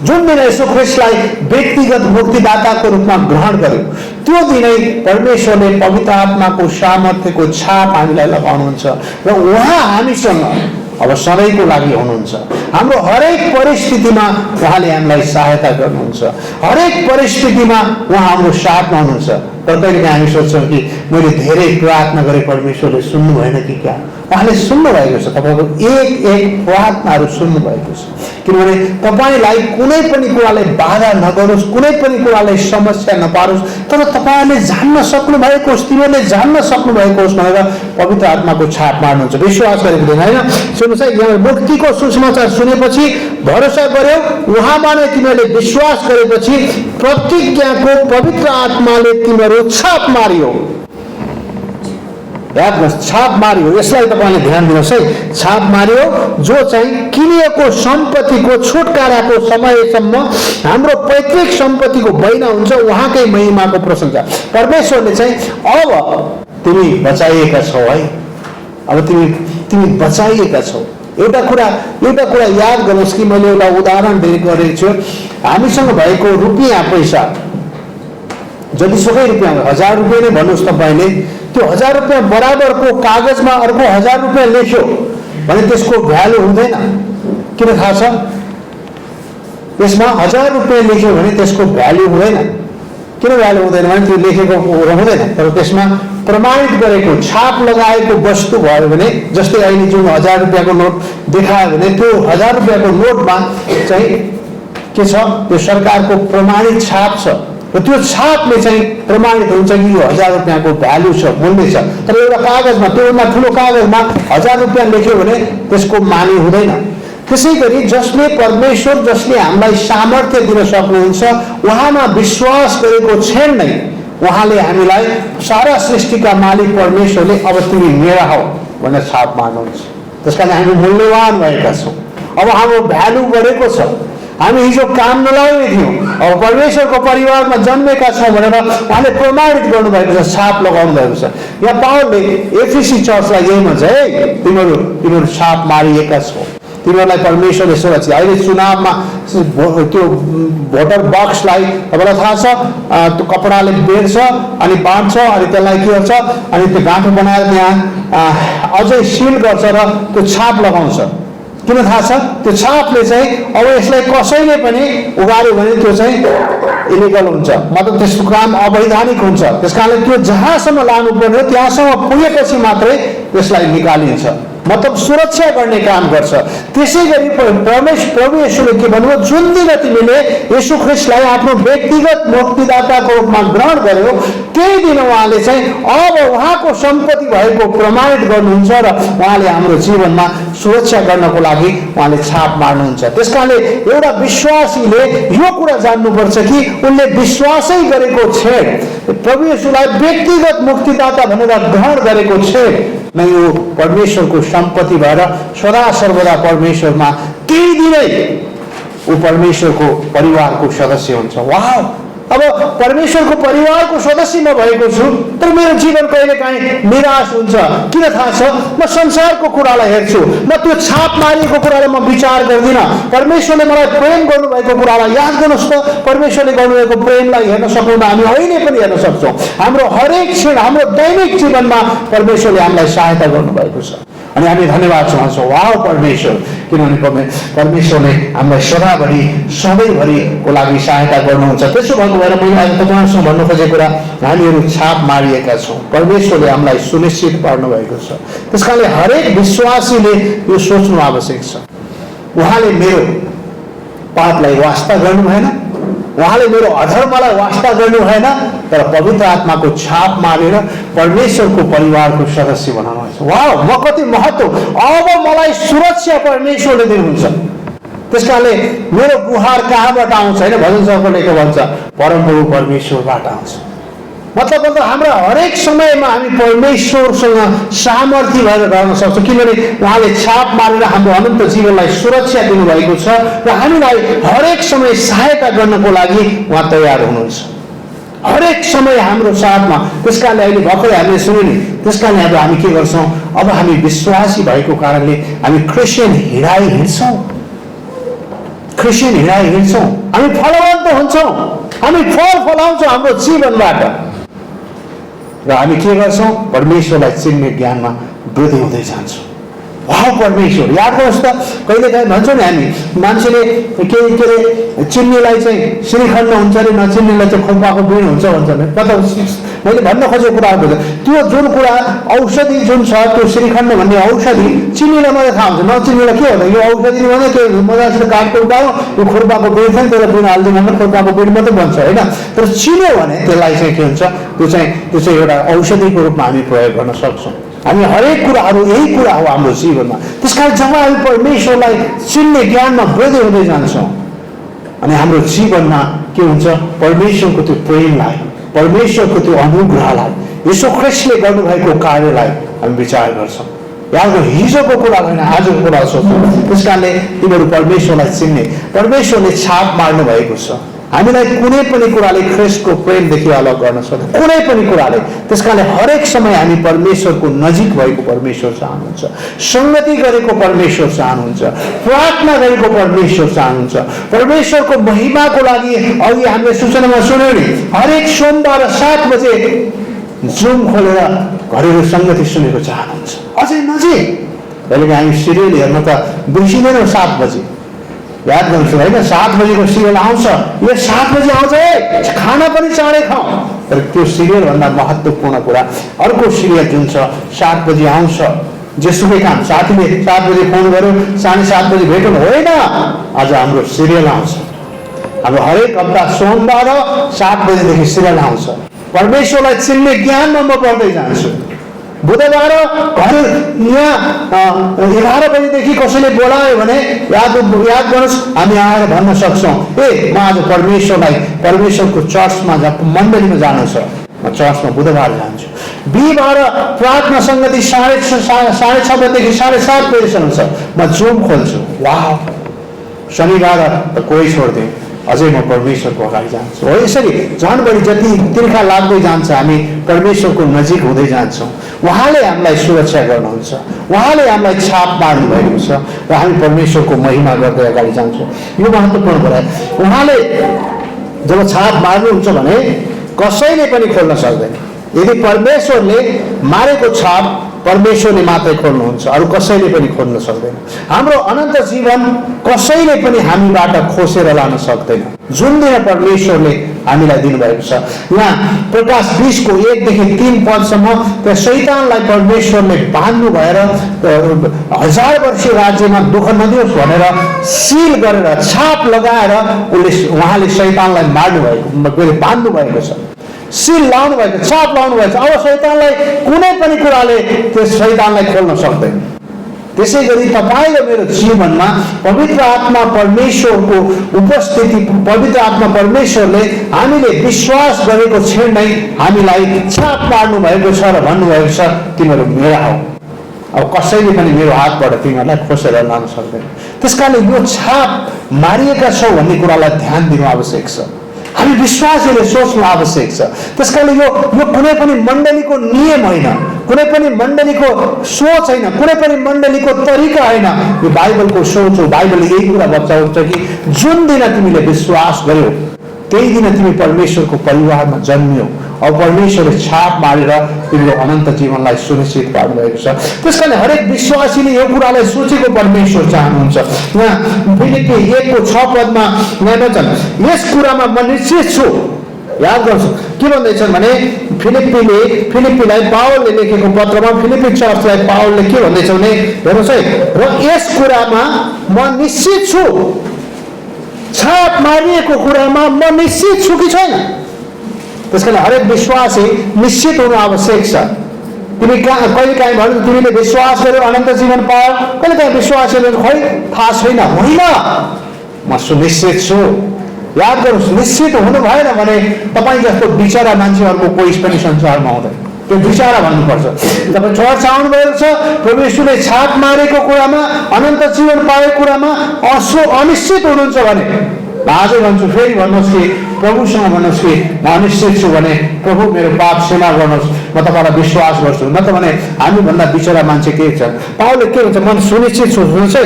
जुन दिन यीशु ख्रीष्टलाई व्यक्तिगत मुक्तिदाताको रूपमा ग्रहण गर्यो, त्यो दिनै परमेश्वरले पवित्र आत्माको सामर्थ्यको छाप हामीलाई लगाउनुहुन्छ र उहाँ हामीसँग अब सधैँको लागि हुनुहुन्छ। हाम्रो हरेक परिस्थितिमा उहाँले हामीलाई सहायता गर्नुहुन्छ, हरेक परिस्थितिमा उहाँ हाम्रो साथमा हुनुहुन्छ। तर कहिलेकाहीँ हामी सोच्छौँ कि मैले धेरै प्रार्थना गरेँ, परमेश्वरले सुन्नु भएन कि क्या? उहाँले सुन्नु भएको छ, तपाईँको एक एक प्रार्थनाहरू सुन्नु भएको छ। किनभने तपाईँलाई कुनै पनि कुराले बाधा नगरोस्, कुनै पनि कुराले समस्या नपारोस्, तर तपाईँहरूले जान्न सक्नु भएको होस्, तिमीहरूले जान्न सक्नु भएको होस् भनेर पवित्र आत्माको छाप मार्नुहुन्छ। विश्वास गरेको दिन होइन। सुन्नुहोस् है, यहाँ मुक्तिको सुसमाचार सुनेपछि भरोसा गर्यो, उहाँमा नै तिमीहरूले विश्वास गरेपछि प्रतिज्ञाको पवित्र आत्माले तिमीहरू छाप मारियो। याद गर्नुहोस्, छाप मारियो। यसलाई तपाईँले ध्यान दिनुहोस् है। छाप मारियो जो चाहिँ किनिएको सम्पत्तिको छुटकाराको समयसम्म हाम्रो पैतृक सम्पत्तिको बैना हुन्छ, उहाँकै महिमाको प्रशंसा। परमेश्वरले चाहिँ अब तिमी बचाइएका छौ है, अब तिमी बचाइएका छौ। एउटा कुरा याद गर्नुहोस् कि मैले एउटा उदाहरण गरेको छु। हामीसँग भएको रुपियाँ पैसा जतिसुकै रुपियाँ, 1000 रुपियाँ नै भन्नुहोस् तपाईँले, त्यो 1000 रुपियाँ बराबरको कागजमा अर्को 1000 रुपियाँ लेख्यो भने त्यसको भ्यालु हुँदैन। किन थाहा छ? त्यसमा 1000 रुपियाँ लेख्यो भने त्यसको भ्यालु हुँदैन। किन भ्यालु हुँदैन भने त्यो लेखेको हुँदैन, तर त्यसमा प्रमाणित गरेको छाप लगाएको वस्तु भयो भने, जस्तै अहिले जुन 1000 रुपियाँको नोट देखायो भने त्यो 1000 रुपियाँको नोटमा चाहिँ के छ? त्यो सरकारको प्रमाणित छाप छ र त्यो छापले चाहिँ प्रमाणित हुन्छ कि यो 1000 रुपियाँको भ्यालु छ, मूल्य छ। तर एउटा कागजमा, त्योभन्दा ठुलो कागजमा 1000 रुपियाँ लेख्यो भने त्यसको मानी हुँदैन। त्यसै गरी जसले परमेश्वर, जसले हामीलाई सामर्थ्य दिन सक्नुहुन्छ, उहाँमा विश्वास गरेको क्षण नै उहाँले हामीलाई सारा सृष्टिका मालिक परमेश्वरले अब तिमी मेरा हौ भनेर छाप मार्नुहुन्छ। त्यस कारण हामी मूल्यवान भएका छौँ। अब हाम्रो भ्यालु बढेको छ। हामी हिजो काम नलाउने थियौँ, अब परमेश्वरको परिवारमा जन्मेका छौँ भनेर उहाँले प्रमाणित गर्नुभएको छ, छाप लगाउनु भएको छ। यहाँ पावलले एफिसी चर्चलाई यही भन्छ, है तिमीहरू छाप मारिएका छौ, तिमीहरूलाई परमेश्वरले सुरक्षित। अहिले चुनावमा त्यो भोटर बक्सलाई तपाईँलाई थाहा छ, त्यो कपडाले बेर्छ अनि बाँड्छ अनि त्यसलाई के गर्छ अनि त्यो गाँठो बनाएर त्यहाँ अझै सिल गर्छ र त्यो छाप लगाउँछ। किन थाहा छ? त्यो छापले चाहिँ अब यसलाई कसैले पनि उगार्यो भने त्यो चाहिँ इलिगल हुन्छ, मतलब त्यसको काम अवैधानिक हुन्छ। त्यस कारणले त्यो जहाँसम्म लानु पर्ने त्यहाँसम्म पुगेपछि मात्रै त्यसलाई निकालिन्छ, मतलब सुरक्षा गर्ने काम गर्छ। त्यसै गरी प्रभु येशूले के भन्नुभयो? जुन दिन तिमीले येशू ख्रीष्टलाई आफ्नो व्यक्तिगत मुक्तिदाताको रूपमा ग्रहण गर्यो, त्यही दिन उहाँले चाहिँ अब उहाँको सम्पत्ति भएको प्रमाणित गर्नुहुन्छ र उहाँले हाम्रो जीवनमा सुरक्षा गर्नको लागि उहाँले छाप मार्नुहुन्छ। त्यस कारणले एउटा विश्वासीले यो कुरा जान्नुपर्छ कि उनले विश्वासै गरेको क्षण, प्रभु येशूलाई व्यक्तिगत मुक्तिदाता भनेर ग्रहण गरेको क्षण नै यो परमेश्वरको सम्पत्ति भएर सदा सर्वदा परमेश्वरमा केही दिनै ऊ परमेश्वरको परिवारको सदस्य हुन्छ। वाह! अब परमेश्वरको परिवारको सदस्य म भएको छु, तर मेरो जीवन कहिलेकाहीँ निराश हुन्छ। किन थाहा छ? म संसारको कुरालाई हेर्छु, म त्यो छाप मारिएको कुरालाई म विचार गर्दिनँ। परमेश्वरले मलाई प्रेम गर्नुभएको कुरालाई याद गर्नुहोस् त, परमेश्वरले गर्नुभएको प्रेमलाई हेर्न सक्नुहुन्न, हामी अहिले पनि हेर्न सक्छौँ। हाम्रो हरेक क्षण, हाम्रो दैनिक जीवनमा परमेश्वरले हामीलाई सहायता गर्नुभएको छ अनि हामी धन्यवाद चाहन्छौँ। वाह परमेश्वर! किनभने परमेश्वरले हामीलाई सदाभरि सधैँभरिको लागि सहायता गर्नुहुन्छ। त्यसो भएको भएर मैले आज तपाईँहरूसँग भन्नु खोजेको कुरा, हामीहरू छाप मारिएका छौँ। परमेश्वरले हामीलाई सुनिश्चित पार्नु भएको छ। त्यस कारणले हरेक विश्वासीले यो सोच्नु आवश्यक छ, उहाँले मेरो पापलाई वास्ता गर्नु भएन, उहाँले मेरो अधर्मलाई वास्ता गर्नु भएन, तर पवित्र आत्माको छाप मारेर परमेश्वरको परिवारको सदस्य बनाउनुहुन्छ। वाह! म कति महत्त्व! अब मलाई सुरक्षा परमेश्वरले दिनुहुन्छ। त्यस कारणले मेरो गुहार कहाँबाट आउँछ? होइन, भजन सङ्घको भन्छ परमप्रभु परमेश्वरबाट आउँछ। मतलब हाम्रा हरेक समयमा हामी परमेश्वरसँग सामर्थ्य भएर रहन सक्छौँ, किनभने उहाँले छाप मारेर हाम्रो अनन्त जीवनलाई सुरक्षा दिनुभएको छ र हामीलाई हरेक समय सहायता गर्नको लागि उहाँ तयार हुनुहुन्छ, हरेक समय हाम्रो साथमा। त्यस कारणले अहिले भर्खरै हामीले सुन्यौँ नि, त्यस कारणले अब हामी के गर्छौँ? अब हामी विश्वासी भएको कारणले हामी क्रिस्चियन हिँड्छौँ, हामी फलवन्त हुन्छौँ, हामी फल फलाउँछौँ हाम्रो जीवनबाट र हामी के गर्छौँ? परमेश्वरलाई चिन्ने ज्ञानमा वृद्धि हुँदै जान्छौँ। वाह परमेश्वर, याद गर्नुहोस् त, कहिलेकाहीँ भन्छौँ नि हामी मान्छेले के अरे चिन्नेलाई चाहिँ श्रीखण्ड हुन्छ अरे, नचिन्नेलाई चाहिँ खोपाको बिँड हुन्छ भन्छ नि। मतलब मैले भन्न खोजेको कुरा हो त्यो जुन कुरा औषधि जुन छ त्यो श्रीखण्ड भन्ने औषधि चिन्नेलाई मात्रै थाहा हुन्छ, नचिन्नेलाई के हो यो औषधि भने के मजासित काटको उठायो यो खुर्पाको बिँड छ नि त्यसलाई बिँड हालिदियो भने खुर्पाको बिँड मात्रै बन्छ होइन। तर चिन्यो भने त्यसलाई चाहिँ के हुन्छ त्यो चाहिँ एउटा औषधिको रूपमा हामी प्रयोग गर्न सक्छौँ। हामी हरेक कुराहरू यही कुरा हो हाम्रो जीवनमा। त्यसकारण जब हामी परमेश्वरलाई चिन्ने ज्ञानमा वृद्धि हुँदै जान्छौँ अनि हाम्रो जीवनमा के हुन्छ, परमेश्वरको त्यो प्रेमलाई, परमेश्वरको त्यो अनुग्रहलाई, यीशु ख्रीष्टले गर्नुभएको कार्यलाई हामी विचार गर्छौँ। याद गर्नु, हिजोको कुरा होइन आजको कुरा सोच्छौँ। त्यस कारणले तिमीहरू परमेश्वरलाई चिन्ने, परमेश्वरले छाप मार्नु भएको छ। हामीलाई कुनै पनि कुराले ख्रीष्टको प्रेमदेखि अलग गर्न सक्दैन, कुनै पनि कुराले। त्यस कारणले हरेक समय हामी परमेश्वरको नजिक भएको परमेश्वर चाहनुहुन्छ, संगति गरेको परमेश्वर चाहनुहुन्छ, प्रार्थना गरेको परमेश्वर चाहनुहुन्छ। परमेश्वरको महिमाको लागि अघि हामीले सूचनामा सुन्यौँ नि, हरेक सोमबार 7 बजे जुम खोलेर घरेलु सङ्गति सुनेको चाहनुहुन्छ, अझै नजिक। कहिले हामी सिरियल हेर्न त बिर्सिँदैनौँ 7 बजे, याद गर्छु होइन। 7 बजेको सिरियल आउँछ, यो 7 बजे आउँछ है, खाना पनि चाँडै खाउँ। तर त्यो सिरियलभन्दा महत्त्वपूर्ण कुरा अर्को सिरियल जुन छ 7 बजे आउँछ, जेसुकै काम, साथीले 7 बजे फोन गर्यो 7:30 बजे भेटौँ होइन, आज हाम्रो सिरियल आउँछ। हाम्रो हरेक हप्ता सोमबार 7 बजेदेखि सिरियल आउँछ। परमेश्वरलाई चिन्ने ज्ञानमा म बढ्दै जान्छु। बुधबार यहाँ 11 बजेदेखि कसैले बोलायो भने याद गर्नुहोस्, हामी आएर भन्न सक्छौँ ए म आज परमेश्वरको चर्चमा मण्डलीमा जानु छ, म चर्चमा बुधबार जान्छु। बिहिबार प्रार्थना सङ्गति 6:30 बजेदेखि 7:30 बजेसम्म छ, म जुम खोल्छु। वाह, शनिबार त कोही छोड्दिउँ, अझै म परमेश्वरको अगाडि जान्छु। हो यसरी झन् बढी जति तिर्खा लाग्दै जान्छ हामी परमेश्वरको नजिक हुँदै जान्छौँ। उहाँले हामीलाई सुरक्षा गर्नुहुन्छ, उहाँले हामीलाई छाप मार्नु भएको छ र हामी परमेश्वरको महिमा गर्दै अगाडि जान्छौँ। यो महत्त्वपूर्ण कुरा। उहाँले जब छाप मार्नुहुन्छ भने कसैले पनि खोल्न सक्दैन। यदि परमेश्वरले मारेको छाप परमेश्वरले मात्रै खोल्नुहुन्छ, अरू कसैले पनि खोल्न सक्दैन। हाम्रो अनन्त जीवन कसैले पनि हामीबाट खोसेर लान सक्दैन, जुन दिन परमेश्वरले हामीलाई दिनुभएको छ। यहाँ प्रकाश 20को 1देखि 3 पदसम्म त्यो शैतानलाई परमेश्वरले बाँध्नु भएर 1000 वर्षीय राज्यमा दुःख नदियोस् भनेर सिल गरेर छाप लगाएर उहाँले शैतानलाई मार्नु भएको, बाँध्नु भएको छ, सिल लाउनु भएको, छाप लाउनु भएको छ। अब शैतानलाई कुनै पनि कुराले त्यस शैतानलाई खोल्न सक्दैन। त्यसै गरी तपाईँ र मेरो जीवनमा पवित्र आत्मा परमेश्वरको उपस्थिति, पवित्र आत्मा परमेश्वरले हामीले विश्वास गरेको क्षण नै हामीलाई छाप मार्नु भएको छ र भन्नुभएको छ तिमीहरू मेरा हौ, अब कसैले पनि मेरो हातबाट तिमीहरूलाई खोसेर लान सक्दैन। त्यसकारणले यो छाप मारिएका छौ भन्ने कुरालाई ध्यान दिनु आवश्यक छ, हामी विश्वासीले सोच्नु आवश्यक छ। त्यसकारणले यो कुनै पनि मण्डलीको नियम होइन, कुनै पनि मण्डलीको सोच होइन, कुनै पनि मण्डलीको तरिका होइन, यो बाइबलको सोच हो। बाइबलले यही कुरा बताउँछ कि जुन दिन तिमीले विश्वास गर्यौ त्यही दिन तिमी परमेश्वरको परिवारमा जन्मियौ, अब परमेश्वरले छाप मारेर तिम्रो अनन्त जीवनलाई सुनिश्चित पार्नुभएको छ। त्यसकारणले हरेक विश्वासीले यो कुरालाई सोचेको परमेश्वर चाहनुहुन्छ। यहाँ फिलिप्पी 1को 6 पदमा भन्छन् यस कुरामा म निश्चित छु। याद गर्छु के भन्दैछन् भने फिलिप्पीलाई पावलले लेखेको पत्रमा फिलिप्पी चर्चलाई पावलले के भन्दैछ भने हेर्नुहोस् है, र यस कुरामा म निश्चित छु, छाप मारिएको कुरामा म निश्चित छु कि छैन। त्यसकारण हरेक विश्वासी निश्चित हुनु आवश्यक छ। तिमी कहिले काहीँ भन्नु तिमीले विश्वास गर्यो अनन्त जीवन पायो, कहिले काहीँ विश्वासले खै थाहा छैन, होइन म सुनिश्चित छु। याद गर्नुहोस्, निश्चित हुनु भएन भने तपाईँ जस्तो बिचरा मान्छेहरूको कोही पनि संसारमा हुँदैन। त्यो बिचरा भन्नुपर्छ। तपाईँ चर्च आउनुभएको छ, परमेश्वरले छाप मारेको कुरामा, अनन्त जीवन पाएको कुरामा अनिश्चित हुनुहुन्छ भने आजै भन्छु, फेरि भन्नुहोस् कि प्रभुसँग भन्नुहोस् कि म अनिश्चित छु भने प्रभु मेरो पाप क्षमा गर्नुहोस्, म तपाईँलाई विश्वास गर्छु। न त भने हामीभन्दा बिचरा मान्छे के छ। पावलले के भन्छ, म सुनिश्चित छु। सुन्नुहोस् है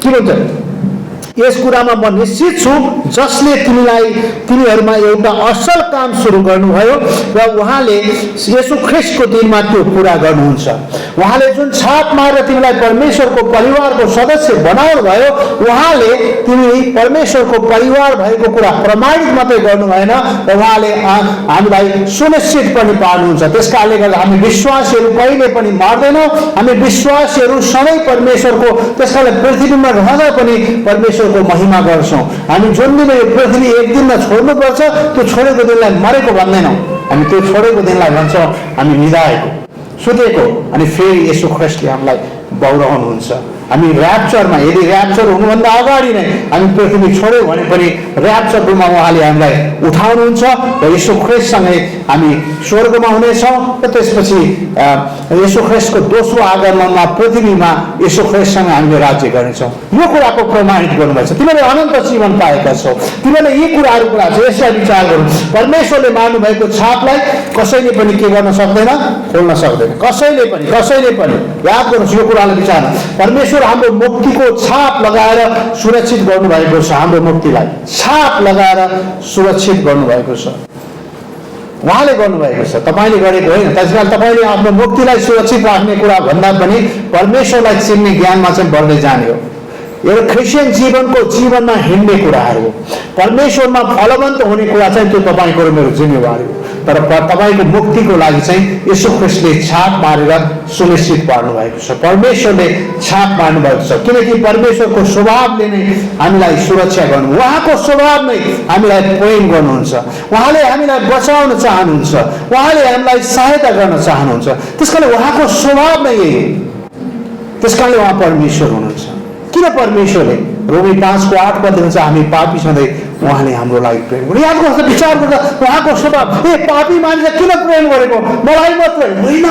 के भन्छ, यस कुरामा म निश्चित छु जसले तिमीहरूमा एउटा असल काम सुरु गर्नुभयो र उहाँले येशू ख्रीष्टको दिनमा त्यो पुरा गर्नुहुन्छ। उहाँले जुन छाप मारेर तिमीलाई परमेश्वरको परिवारको सदस्य बनाउनु भयो, उहाँले तिमी परमेश्वरको परिवार भएको कुरा प्रमाणित मात्रै गर्नु भएन, र उहाँले हामीलाई सुनिश्चित पनि पार्नुहुन्छ। त्यस कारणले गर्दा हामी विश्वासीहरू कहिले पनि मर्दैनौँ, हामी विश्वासीहरू सधैँ परमेश्वरको, त्यस कारण पृथ्वीमा रहँदा पनि परमेश्वरको महिमा गर्छौँ। हामी जुन दिन यो पृथ्वी एक दिनमा छोड्नुपर्छ, त्यो छोडेको दिनलाई मरेको भन्दैनौँ, हामी त्यो छोडेको दिनलाई भन्छौँ हामी निधाएको, सुतेको, अनि फेरि येशू ख्रीष्टले हामीलाई बौराउनुहुन्छ। हामी ऱ्याप्चरमा, यदि ऱ्याप्चर हुनुभन्दा अगाडि नै हामी पृथ्वी छोड्यौँ भने पनि ऱ्याप्चरमा उहाँले हामीलाई उठाउनुहुन्छ र येशू ख्रीष्टसँगै हामी स्वर्गमा हुनेछौँ। र त्यसपछि येशू ख्रीष्टको दोस्रो आगमनमा पृथ्वीमा येशू ख्रीष्टसँग हामीले राज्य गर्नेछौँ। यो कुराको प्रमाणित गर्नुभएको छ। तिमीले अनन्त जीवन पाएका छौ, तिमीले यी कुराहरू कुरा छ, यसलाई विचार गर्नु। परमेश्वरले मार्नु भएको छापलाई कसैले पनि के गर्न सक्दैन, खोल्न सक्दैन। कसैले पनि याद गर्नुहोस् यो कुरालाई विचार। परमेश्वर हाम्रो मुक्तिको छाप लगाएर सुरक्षित गर्नुभएको छ। हाम्रो मुक्तिलाई छाप लगाएर सुरक्षित गर्नुभएको छ, उहाँले गर्नुभएको छ, तपाईँले गरेको होइन। त्यसकारण तपाईँले आफ्नो मुक्तिलाई सुरक्षित राख्ने कुरा भन्दा पनि परमेश्वरलाई चिन्ने ज्ञानमा चाहिँ बढ्दै जाने हो। एउटा क्रिस्चियन जीवनमा हिँड्ने कुराहरू हो। परमेश्वरमा फलवन्त हुने कुरा चाहिँ त्यो तपाईँको र मेरो जिम्मेवारी हो। तर तपाईँको मुक्तिको लागि चाहिँ येशू ख्रीष्टले छाप मारेर सुनिश्चित पार्नु भएको छ। परमेश्वरले छाप मार्नु भएको छ, किनकि परमेश्वरको स्वभावले नै हामीलाई सुरक्षा गर्नु, उहाँको स्वभाव नै हामीलाई प्रेम गर्नुहुन्छ, उहाँले हामीलाई बचाउन चाहनुहुन्छ, उहाँले हामीलाई सहायता गर्न चाहनुहुन्छ। त्यसकारण उहाँको स्वभाव नै यही, त्यसकारणले उहाँ परमेश्वर हुनुहुन्छ। किन परमेश्वरले रोमी 5:8 भन्छ हामी पापी सधैँ उहाँले हाम्रो लागि प्रेम गर्नु। याद गर्दा विचार गर्दा उहाँको स्वभाव, पापी मान्छे किन प्रेम गरेको, मलाई मात्रै होइन,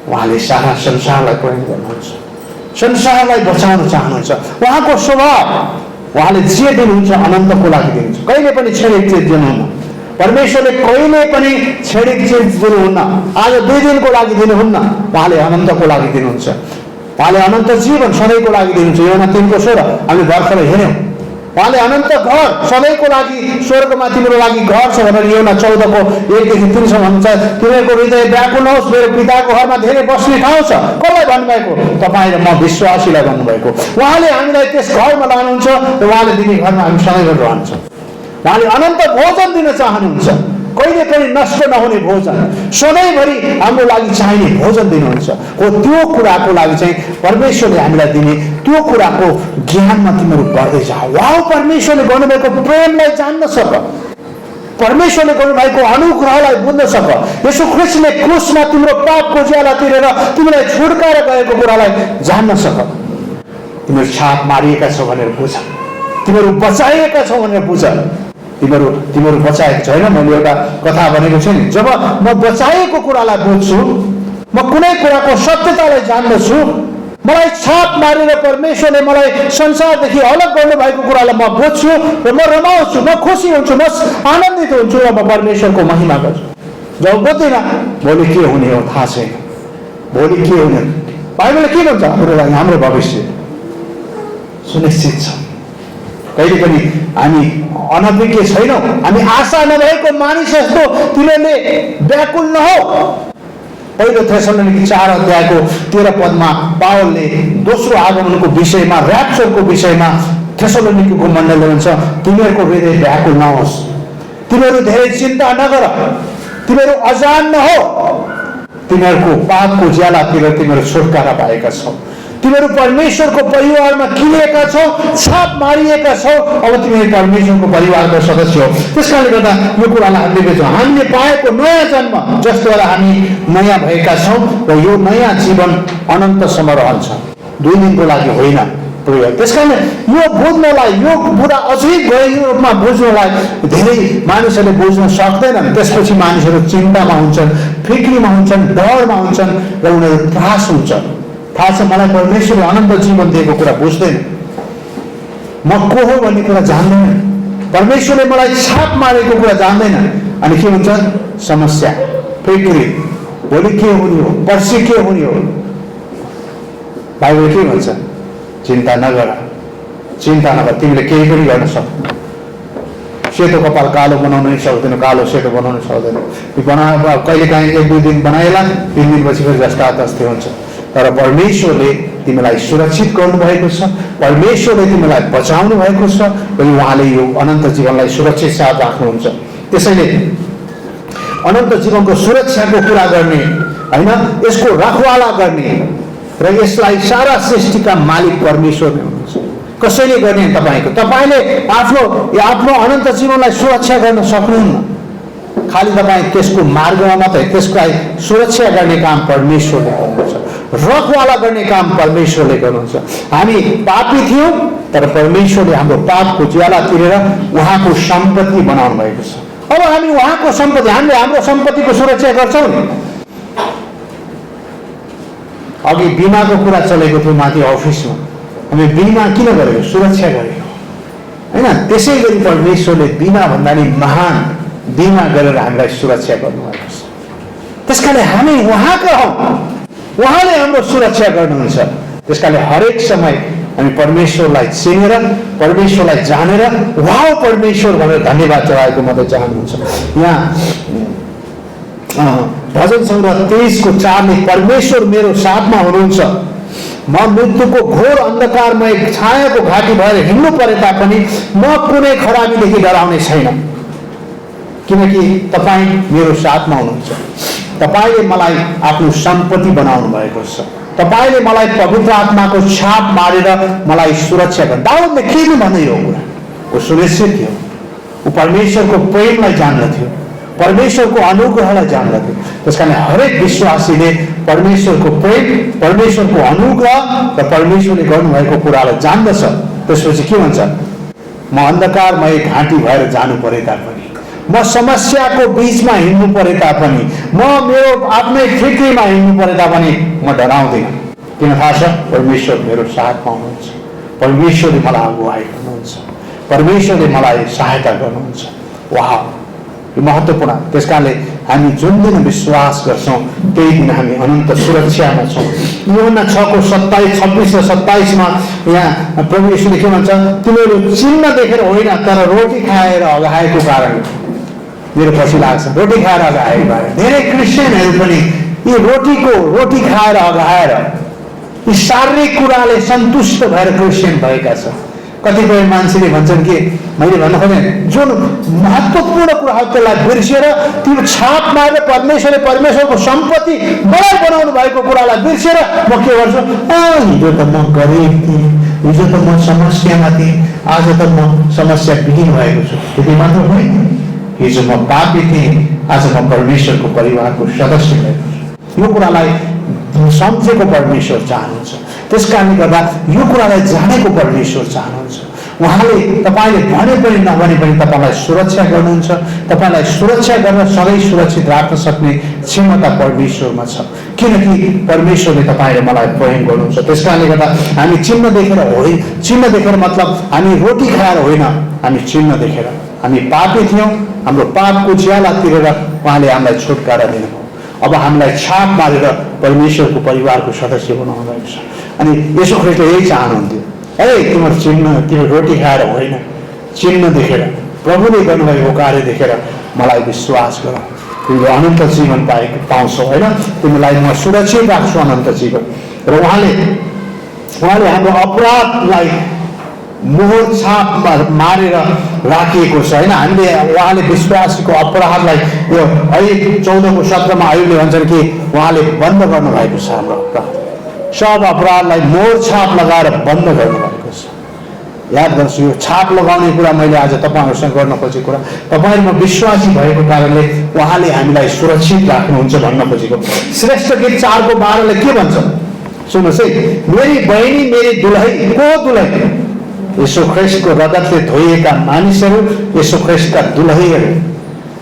उहाँले सारा संसारलाई प्रेम गर्नुहुन्छ, संसारलाई बचाउन चाहनुहुन्छ। उहाँको स्वभाव, उहाँले जे दिनुहुन्छ अनन्तको लागि दिनुहुन्छ, कहिले पनि क्षणिक चिज दिनुहुन्न। परमेश्वरले कहिले पनि क्षणिक चिज दिनुहुन्न, आज 2 दिनको लागि दिनुहुन्न, उहाँले अनन्तको लागि दिनुहुन्छ। उहाँले अनन्त जीवन सधैँको लागि दिनुहुन्छ। योना 3:16 हामी भर्खरै हेऱ्यौँ। उहाँले अनन्त घर सधैँको लागि, स्वर्गमा तिम्रो लागि घर छ भनेर योना 14:1-3 भन्छ। तिमीहरूको हृदय व्याकुल नहोस्, मेरो पिताको घरमा धेरै बस्ने ठाउँ छ। कसलाई भन्नुभएको? तपाईँ र म विश्वासीलाई भन्नुभएको। उहाँले हामीलाई त्यस घरमा लानुहुन्छ र उहाँले दिने घरमा हामी सधैँ रहन्छौँ। उहाँले अनन्त भोजन दिन चाहनुहुन्छ, कहिले पनि नष्ट नहुने भोजन, सधैँभरि हाम्रो लागि चाहिने भोजन दिनुहुन्छ। हो त्यो कुराको लागि चाहिँ परमेश्वरले हामीलाई दिने त्यो कुराको ज्ञानमा तिमीहरू बढ्दै जाऊ। उहाँ परमेश्वरले गर्नुभएको प्रेमलाई जान्न सक, परमेश्वरले गर्नुभएको अनुग्रहलाई बुझ्न सक। येशू ख्रीष्टले क्रुसमा तिम्रो पापको ज्याला तिरेर तिमीलाई छुटकाएर गएको कुरालाई जान्न सक। तिमीहरू छाप मारिएका छौ भनेर बुझ, तिमीहरू बचाइएका छौ भनेर बुझ। तिमीहरू बचाएको छैन। मैले एउटा कथा भनेको छु नि, जब म बचाएको कुरालाई बुझ्छु, म कुनै कुराको सत्यतालाई जान्दछु, मलाई छाप मारेर परमेश्वरले मलाई संसारदेखि अलग गर्नुभएको कुरालाई म बुझ्छु र म रमाउँछु, म खुसी हुन्छु, म आनन्दित हुन्छु र म परमेश्वरको महिमा गर्छु। जब बुझ्दिनँ भोलि के हुने हो थाहा छैन, भोलि के हुने। बाइबलले के भन्छ? हाम्रो लागि हाम्रो भविष्य सुनिश्चित छ। कहिले पनि हामी अनभिज्ञ छैनौँ, हामी आशा नभएको मानिस जस्तो तिमीहरूले व्याकुल नहो। पहिलो थेसलोनिकी 4:13 पावलले दोस्रो आगमनको विषयमा, ऱ्याप्चरको विषयमा थेसलोनिकीको मण्डलले भन्छ, तिमीहरूको हृदय व्याकुल नहोस्, तिमीहरू धेरै चिन्ता नगर, तिमीहरू अजान नहो, तिमीहरूको पापको ज्यालातिर तिमीहरू छुटकारा पाएका छौ, तिमीहरू परमेश्वरको परिवारमा किनेका छौ, छाप मारिएका छौ, अब तिमीहरू परमेश्वरको परिवारको सदस्य हो। त्यसकारणले गर्दा यो कुरालाई हामीले बुझ्छौँ, हामीले पाएको नयाँ जन्म जसद्वारा हामी नयाँ भएका छौँ र यो नयाँ जीवन अनन्तसम्म रहन्छ, 2 दिनको लागि होइन। त्यसकारण यो बुझ्नलाई, यो कुरा अझै गहिरो रूपमा बुझ्नलाई धेरै मानिसहरूले बुझ्न सक्दैनन्। त्यसपछि मानिसहरू चिन्तामा हुन्छन्, फिक्रीमा हुन्छन्, डरमा हुन्छन् र उनीहरू त्रास हुन्छन्। थाहा छ मलाई परमेश्वरले अनन्त जीवन दिएको कुरा बुझ्दैन, म को हो भन्ने कुरा जान्दैन, परमेश्वरले मलाई छाप मारेको कुरा जान्दैन। अनि के हुन्छ? समस्या, फिक्री, भोलि के हुने हो, पर्सि के हुने हो। बाइबल के भन्छ? चिन्ता नगर, चिन्ता नगर, तिमीले केही पनि गर्न सक्दैन। सेतो कपाल कालो बनाउनै सक्दैन, कालो सेतो बनाउन सक्दैन। कहिलेकाहीँ 1-2 दिन बनाएला, 3 दिनपछि फेरि जस्ता तस्तै हुन्छ। तर परमेश्वरले तिमीलाई सुरक्षित गर्नुभएको छ, परमेश्वरले तिमीलाई बचाउनु भएको छ र उहाँले यो अनन्त जीवनलाई सुरक्षित साथ राख्नुहुन्छ। त्यसैले अनन्त जीवनको सुरक्षाको कुरा गर्ने होइन, यसको रखवाला गर्ने र यसलाई सारा सृष्टिका मालिक परमेश्वर नै हुनुहुन्छ। कसैले गर्ने तपाईँले आफ्नो अनन्त जीवनलाई सुरक्षा गर्न सक्नुहुन्न। खालि तपाईँ त्यसको मार्गमा मात्रै त्यसलाई सुरक्षा गर्ने काम परमेश्वरले गर्नुहुन्छ, रखवाला गर्ने काम परमेश्वरले गर्नुहुन्छ। हामी पापी थियौँ, तर परमेश्वरले हाम्रो पापको ज्याला तिरेर उहाँको सम्पत्ति बनाउनु भएको छ। अब हामी उहाँको सम्पत्ति, हामीले हाम्रो सम्पत्तिको सुरक्षा गर्छौँ नि। अघि बिमाको कुरा चलेको थियो माथि अफिसमा, हामी बिमा किन गरेको? सुरक्षा गरेको होइन। त्यसै गरी परमेश्वरले बिमा भन्दा नि महान बिमा गरेर हामीलाई सुरक्षा गर्नुभएको छ। त्यसकारण हामी उहाँका हौँ, उहाँले हाम्रो सुरक्षा गर्नुहुन्छ। त्यसकारण हरेक समय हामी परमेश्वरलाई चिनेर, परमेश्वरलाई जानेर उहाँ परमेश्वर भनेर धन्यवाद चढाएको मात्रै चाहनुहुन्छ। यहाँ भजन सङ्ग्रह 23:4 परमेश्वर मेरो साथमा हुनुहुन्छ, म मृत्युको घोर अन्धकारमय छायाको घाटी भएर हिँड्नु परे तापनि म कुनै खराबीदेखि डराउने छैन, किनकि तपाईँ मेरो साथमा हुनुहुन्छ। तपाईँले मलाई आफ्नो सम्पत्ति बनाउनु भएको छ। तपाईँले मलाई पवित्र आत्माको छाप मारेर मलाई सुरक्षा गर्नु। दाउदले के भन्दै हो कुरा? ऊ सुनिश्चित थियो, ऊ परमेश्वरको प्रेमलाई जान्दथ्यो, परमेश्वरको अनुग्रहलाई जान्दथ्यो। त्यसकारण हरेक विश्वासीले परमेश्वरको प्रेम, परमेश्वरको अनुग्रह र परमेश्वरले गर्नुभएको कुरालाई जान्दछ। त्यसपछि के भन्छ? म अन्धकारमय घाँटी भएर जानु परे तापनि, म समस्याको बिचमा हिँड्नु परे तापनि, म मेरो आफ्नै फिक्रीमा हिँड्नु परे तापनि म डराउँदिन। किन थाहा छ? परमेश्वर मेरो साथमा हुनुहुन्छ, परमेश्वरले मलाई अगुवाई गर्नुहुन्छ, परमेश्वरले मलाई सहायता गर्नुहुन्छ। वाह, यो महत्त्वपूर्ण। त्यसकारणले हामी जुन दिन विश्वास गर्छौँ त्यही दिन हामी अनन्त सुरक्षामा छौँ। यूहन्ना 6:26 र 27 यहाँ प्रभु येशूले के भन्छ? तिमीहरू चिन्ह देखेर होइन, तर रोटी खाएर अगाएको कारण मेरो पछि लाग्छ। रोटी खाएर अगाएको कारण धेरै क्रिस्चियनहरू पनि यी रोटी खाएर अगाएर यी शारीरिक कुराले सन्तुष्ट भएर क्रिस्चियन भएका छन्। कतिपय मान्छेले भन्छन् कि मैले भन्न खोजेँ जुन महत्त्वपूर्ण कुरा हो त्यसलाई बिर्सेर त्यो छाप मारेर परमेश्वरको सम्पत्ति मलाई बनाउनु भएको कुरालाई बिर्सेर म के गर्छु? हिजो त म गरिब थिएँ, हिजो त म समस्यामा थिएँ, आज त म समस्या विहीन भएको छु। त्यति मात्र होइन, हिजो म पापी थिएँ, आज म परमेश्वरको परिवारको सदस्य भएको छु। यो कुरालाई सम्झेको परमेश्वर चाहनुहुन्छ। त्यस कारणले गर्दा यो कुरालाई जानेको परमेश्वर चाहनुहुन्छ। उहाँले तपाईँले भने पनि नभने पनि तपाईँलाई सुरक्षा गर्नुहुन्छ। तपाईँलाई सुरक्षा गर्न, सधैँ सुरक्षित राख्न सक्ने क्षमता परमेश्वरमा छ, किनकि परमेश्वरले तपाईँले मलाई प्रेम गर्नुहुन्छ। त्यस कारणले गर्दा हामी चिन्ह देखेर होइन, चिन्ह देखेर मतलब हामी रोटी खाएर होइन, हामी चिन्ह देखेर। हामी पापी थियौँ, हाम्रो पापको ज्याला तिरेर उहाँले हामीलाई छुटकारा दिनुभयो। अब हामीलाई छाप मारेर परमेश्वरको परिवारको सदस्य बनाउनु भएको छ। अनि यसो ख्रिस्टले यही चाहनुहुन्थ्यो, तिम्रो चिन्ह, तिम्रो रोटी खाएर होइन, चिन्ह देखेर, प्रभुले गर्नुभएको कार्य देखेर मलाई विश्वास गर, तिमीले अनन्त जीवन पाउँछौ होइन, तिमीलाई म सुरक्षित राख्छु अनन्त जीवन। र उहाँले हाम्रो अपराधलाई मोहर छाप मारेर राखिएको छ होइन। हामीले उहाँले विश्वासीको अपराधलाई यो 14:17 आयुले भन्छन् कि उहाँले बन्द गर्नुभएको छ। हाम्रो अपराध, सब अपराधलाई मोहर छाप लगाएर बन्द गर्नुभएको छ। याद गर्छु, यो छाप लगाउने कुरा मैले आज तपाईँहरूसँग गर्न खोजेको कुरा, तपाईँहरूमा विश्वासी भएको कारणले उहाँले हामीलाई सुरक्षित राख्नुहुन्छ भन्न खोजेको। श्रेष्ठ गीत 4:12 के भन्छ सुन्नुहोस् है? मेरी बहिनी, मेरी दुलही, को दुलही? यीशु ख्रिस्टको रगतले धोइएका मानिसहरू यसो ख्रिस्टका दुलहीहरू,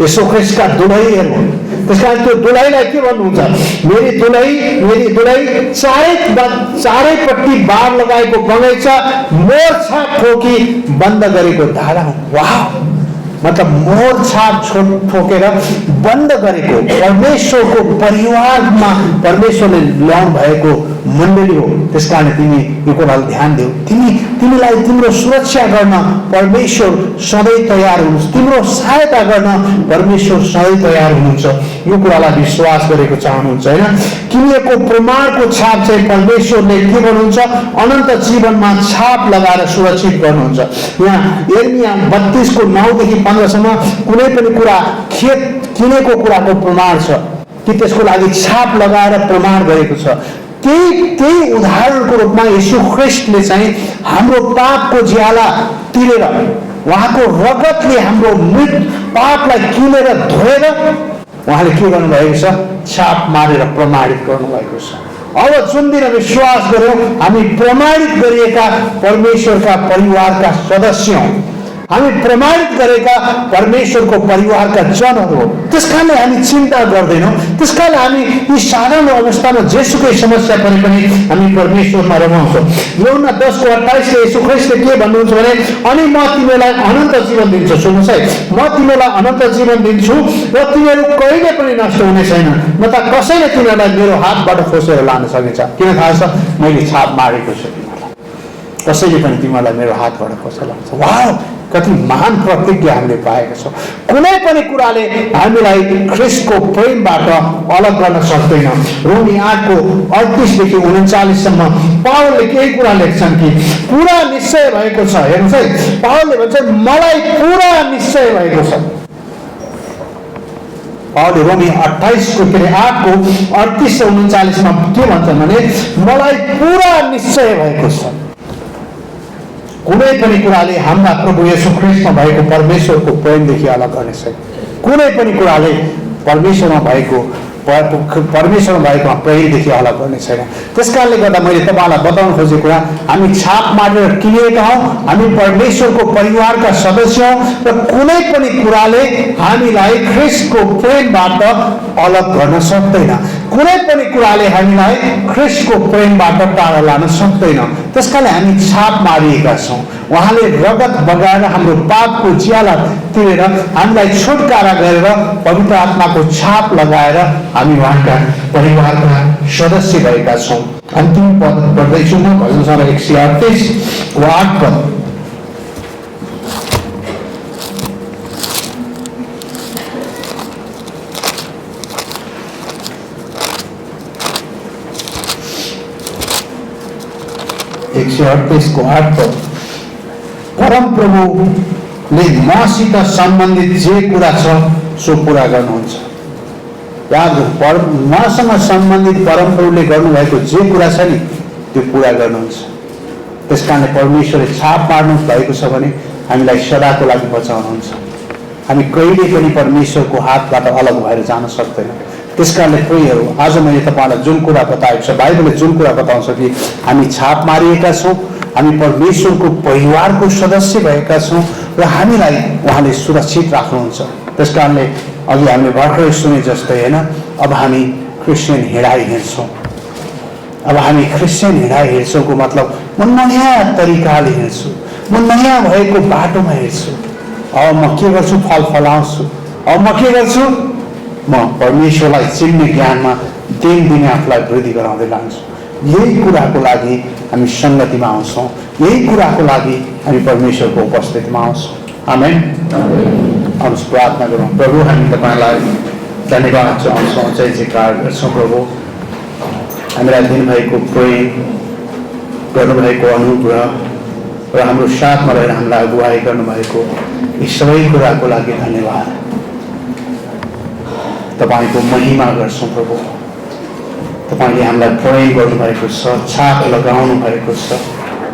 यसो ख्रिस्टका दुलहीहरू। त्यस कारण त्यो दुलहीलाई के भन्नुहुन्छ? मेरी दुलही चारैपट्टि बार लगाएको बगैँचा, मोर छाप ठोकी बन्द गरेको धारा। वाह, मतलब मोर छाप ठोकेर बन्द गरेको परमेश्वरको परिवारमा परमेश्वरले ल्याउनु भएको मण्डली हो। त्यसकारण तिमी यो कुरालाई ध्यान देऊ। तिमीलाई तिम्रो सुरक्षा गर्न परमेश्वर सधैँ तयार हुनुहुन्छ। तिम्रो सहायता गर्न परमेश्वर सधैँ तयार हुनुहुन्छ। यो कुरालाई विश्वास गरेको चाहनुहुन्छ होइन? किनिएको प्रमाणको छाप चाहिँ परमेश्वरले के गर्नुहुन्छ? अनन्त जीवनमा छाप लगाएर सुरक्षित गर्नुहुन्छ। यहाँ यिर्मया 32:9-15 कुनै पनि कुरा खेत किनेको कुराको प्रमाण छ कि त्यसको लागि छाप लगाएर प्रमाण गरेको छ। त्यही उदाहरणको रूपमा यीशु ख्रीष्टले चाहिँ हाम्रो पापको ज्याला तिरेर उहाँको रगतले हाम्रो मृत पापलाई किनेर धोएर उहाँले के गर्नुभएको छ? छाप मारेर प्रमाणित गर्नुभएको छ। अब जुन दिन विश्वास गर्यौं हामी प्रमाणित गरिएका परमेश्वरका परिवारका सदस्य हौं। हामी प्रमाणित गरेका परमेश्वरको परिवारका जनहरू हो। त्यसकारणले हामी चिन्ता गर्दैनौँ। त्यसकारणले हामी यी साधारण अवस्थामा जेसुकै समस्या परे पनि हामी परमेश्वरमा रमाउँछौँ। यूहन्ना 10:28 यीशु ख्रीष्टले के भन्नुहुन्छ भने अनि म तिमीलाई अनन्त जीवन दिन्छु। सुन्नुहोस् है, म तिमीलाई अनन्त जीवन दिन्छु र तिमीहरू कहिले पनि नष्ट हुने छैन, न त कसैले तिमीहरूलाई मेरो हातबाट खोसेर लान सकिन्छ। किन थाहा छ? मैले छाप मारेको छु। कसैले पनि तिमीहरूलाई मेरो हातबाट खोसेर लान्छ। वाह, कति महान प्रतिज्ञा हामीले पाएका छौँ। कुनै पनि कुराले हामीलाई ख्रीष्टको प्रेमबाट अलग गर्न सक्दैन। रोमी 8:38-39 पावलले केही कुरा लेख्छन् कि पुरा निश्चय भएको छ। हेर्नुहोस् है, पावलले भन्छ मलाई पुरा निश्चय भएको छ। पावलले रोमी 8:38-39 के भन्छन् भने मलाई पुरा निश्चय भएको छ। कुनै पनि कुराले हाम्रा प्रभु येशू ख्रीष्टमा भएको परमेश्वरको प्रेमदेखि अलग गर्ने छैन। कुनै पनि कुराले परमेश्वरमा भएको प्रेमदेखि अलग गर्ने छैन। त्यसकारणले गर्दा मैले तपाईँलाई बताउन खोजेको कुरा, हामी छाप मारेर किनिएका हौँ, हामी परमेश्वरको परिवारका सदस्य हौँ र कुनै पनि कुराले हामीलाई ख्रीष्टको प्रेमबाट अलग गर्न सक्दैन। कुनै पनि कुराले हामीलाई ख्रीष्टको प्रेमबाट टाढा लान सक्दैन। त्यसकारणले हामी छाप मारिएका छौँ। उहाँले रगत बगाएर हाम्रो पापको ज्याला तिरेर हामीलाई छुटकारा गरेर पवित्र आत्माको छाप लगाएर हामी उहाँका परिवारका सदस्य भएका छौँ। अन्तिम पद पढ्दैछु म, भजन सङ्ग्रह 138:8 138:8 परम प्रभुले मसित सम्बन्धित जे कुरा छ सो पुरा गर्नुहुन्छ। याद मसँग सम्बन्धित परम प्रभुले गर्नुभएको जे कुरा छ नि त्यो पुरा गर्नुहुन्छ। त्यसकारणले परमेश्वरले छाप पार्नु भएको छ भने हामीलाई सदाको लागि बचाउनुहुन्छ। हामी कहिले पनि परमेश्वरको हातबाट अलग भएर जान सक्दैनौँ। त्यसकारणले प्रियहरू, आज मैले तपाईँलाई जुन कुरा बताएको छ, बाइबलले जुन कुरा बताउँछ कि हामी छाप मारिएका छौँ, हामी परमेश्वरको परिवारको सदस्य भएका छौँ र हामीलाई उहाँले सुरक्षित राख्नुहुन्छ। त्यसकारणले अघि हामीले भर्खरै सुने जस्तै होइन, अब हामी क्रिस्चियन हिँडाइ हिँड्छौँ। अब हामी क्रिस्चियन हिँडाइ हिँड्छौँको मतलब म नयाँ तरिकाले हिँड्छु, म नयाँ भएको बाटोमा हिँड्छु। अब म के गर्छु? फल फलाउँछु। अब म के गर्छु? म परमेश्वरलाई चिन्ने ज्ञानमा दिनदिनै आफूलाई वृद्धि गराउँदै लान्छु। यही कुराको लागि हामी सङ्गतिमा आउँछौँ। यही कुराको लागि हामी परमेश्वरको उपस्थितिमा आउँछौँ। आमेन। आउनुहोस् प्रार्थना गरौँ। प्रभु, हामी तपाईँलाई धन्यवाद चाहन्छौँ, जय जयकार गर्छौँ। प्रभु, हामीलाई दिनुभएको प्रेम, गर्नुभएको अनुग्रह र हाम्रो साथमा रहेर हामीलाई अगुवाई गर्नुभएको यी सबै कुराको लागि धन्यवाद। तपाईँको महिमा गर्छौँ प्रभु। तपाईँले हामीलाई प्रेम गर्नुभएको छ, छाप लगाउनु भएको छ,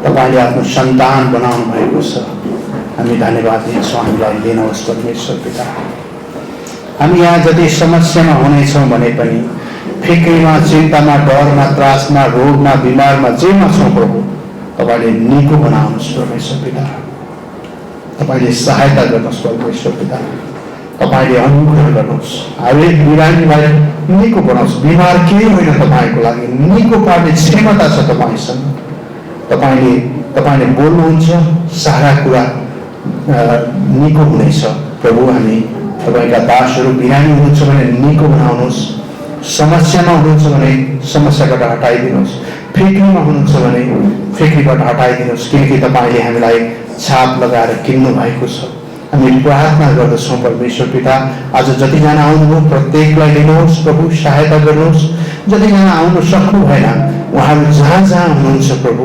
तपाईँले आफ्नो सन्तान बनाउनु भएको छ। हामी धन्यवाद दिन्छौँ। हामीलाई दिनुहोस् परमेश्वर पिता। हामी यहाँ जति समस्यामा हुनेछौँ भने पनि, फिक्रीमा, चिन्तामा, डरमा, त्रासमा, रोगमा, बिमारमा, जेमा छौँ प्रभु, तपाईँले निको बनाउनुहोस् परमेश्वर पिता। तपाईँले सहायता गर्नुहोस् परमेश्वर पिता। तपाईँले अनुग्रह गर्नुहोस्। हरेक बिरामीलाई निको बनाओस्। बिमार केही होइन, तपाईँको लागि निको पार्ने क्षमता छ तपाईँसँग। तपाईँले बोल्नुहुन्छ, सारा कुरा निको हुनेछ। प्रभु, हामी तपाईँका दासहरू बिरामी हुनुहुन्छ भने निको बनाउनुहोस्। समस्यामा हुनुहुन्छ भने समस्याबाट हटाइदिनुहोस्। फिक्रीमा हुनुहुन्छ भने फिक्रीबाट हटाइदिनुहोस्, किनकि तपाईँले हामीलाई छाप लगाएर किन्नु भएको छ। हामी प्रार्थना गर्दछौँ परमेश्वर पिता, आज जतिजना आउनुभयो प्रत्येकलाई लिनुहोस् प्रभु, सहायता गर्नुहोस्। जतिजना आउनु सक्नु भएन उहाँहरू जहाँ जहाँ हुनुहुन्छ प्रभु,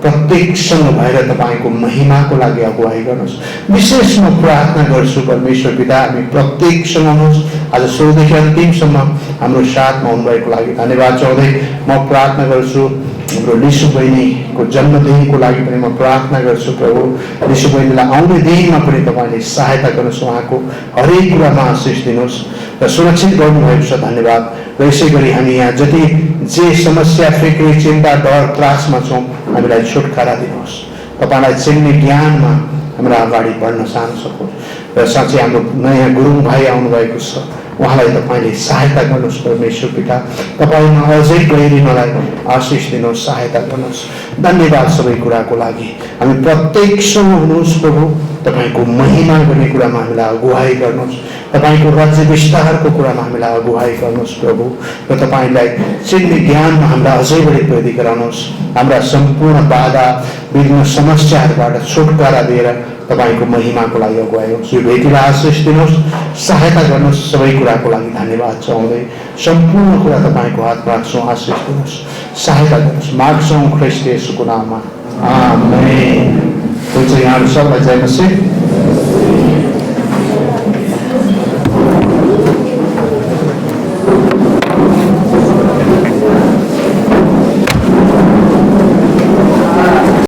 प्रत्येकसँग भएर तपाईँको महिमाको लागि अगुवाई गर्नुहोस्। विशेष म प्रार्थना गर्छु परमेश्वर पिता, हामी प्रत्येकसँग हुनुहोस्। आज सुरुदेखि अन्तिमसम्म हाम्रो साथमा हुनुभएको लागि धन्यवाद चाहँदै म प्रार्थना गर्छु। हाम्रो लिसु बहिनीको जन्मदिनको लागि पनि म प्रार्थना गर्छु प्रभु, लिसु बहिनीलाई आउने दिनमा पनि तपाईँले सहायता गर्नुहोस्, उहाँको हरेक कुरामा आशिष दिनुहोस् र सुरक्षित गर्नुभएको छ। धन्यवाद। र यसै गरी हामी यहाँ जति जे समस्या, फिक्री, चिन्ता, डर, त्रासमा छौँ, हामीलाई छुटकारा दिनुहोस्। तपाईँलाई चिन्ने ज्ञानमा हाम्रो अगाडि बढ्न चाहन सकोस्। र साँच्चै हाम्रो नयाँ गुरुङ भाइ आउनुभएको छ, उहाँलाई तपाईँले सहायता गर्नुहोस् परमेश्वर पिता। तपाईँमा अझै गहिरिनलाई आशिष दिनुहोस्, सहायता गर्नुहोस्। धन्यवाद सबै कुराको लागि। हामी प्रत्येकसँग हुनुहोस् प्रभु, तपाईँको महिमा गर्ने कुरामा हामीलाई अगुवाई गर्नुहोस्। तपाईँको राज्य विस्तारको कुरामा हामीलाई अगुवाई गर्नुहोस् प्रभु। र तपाईँलाई चिन्ने ज्ञानमा हामीलाई अझै बढी प्रगति गराउनुहोस्। हाम्रा सम्पूर्ण बाधा, विघ्न, समस्याहरूबाट छुटकारा दिएर तपाईँको महिमाको लागि अगुवाई होस्। यो भेटीलाई आशिष दिनुहोस्, सहायता गर्नुहोस्। सबै कुराको लागि धन्यवाद चाहँदै सम्पूर्ण कुरा तपाईँको हातमा राख्छौँ। आशिष दिनुहोस्, सहायता गर्नुहोस्, माग्छौँ ख्रीष्ट येशूको नाममा, आमेन। हुन्छ, यहाँहरू सबलाई जय मसीह।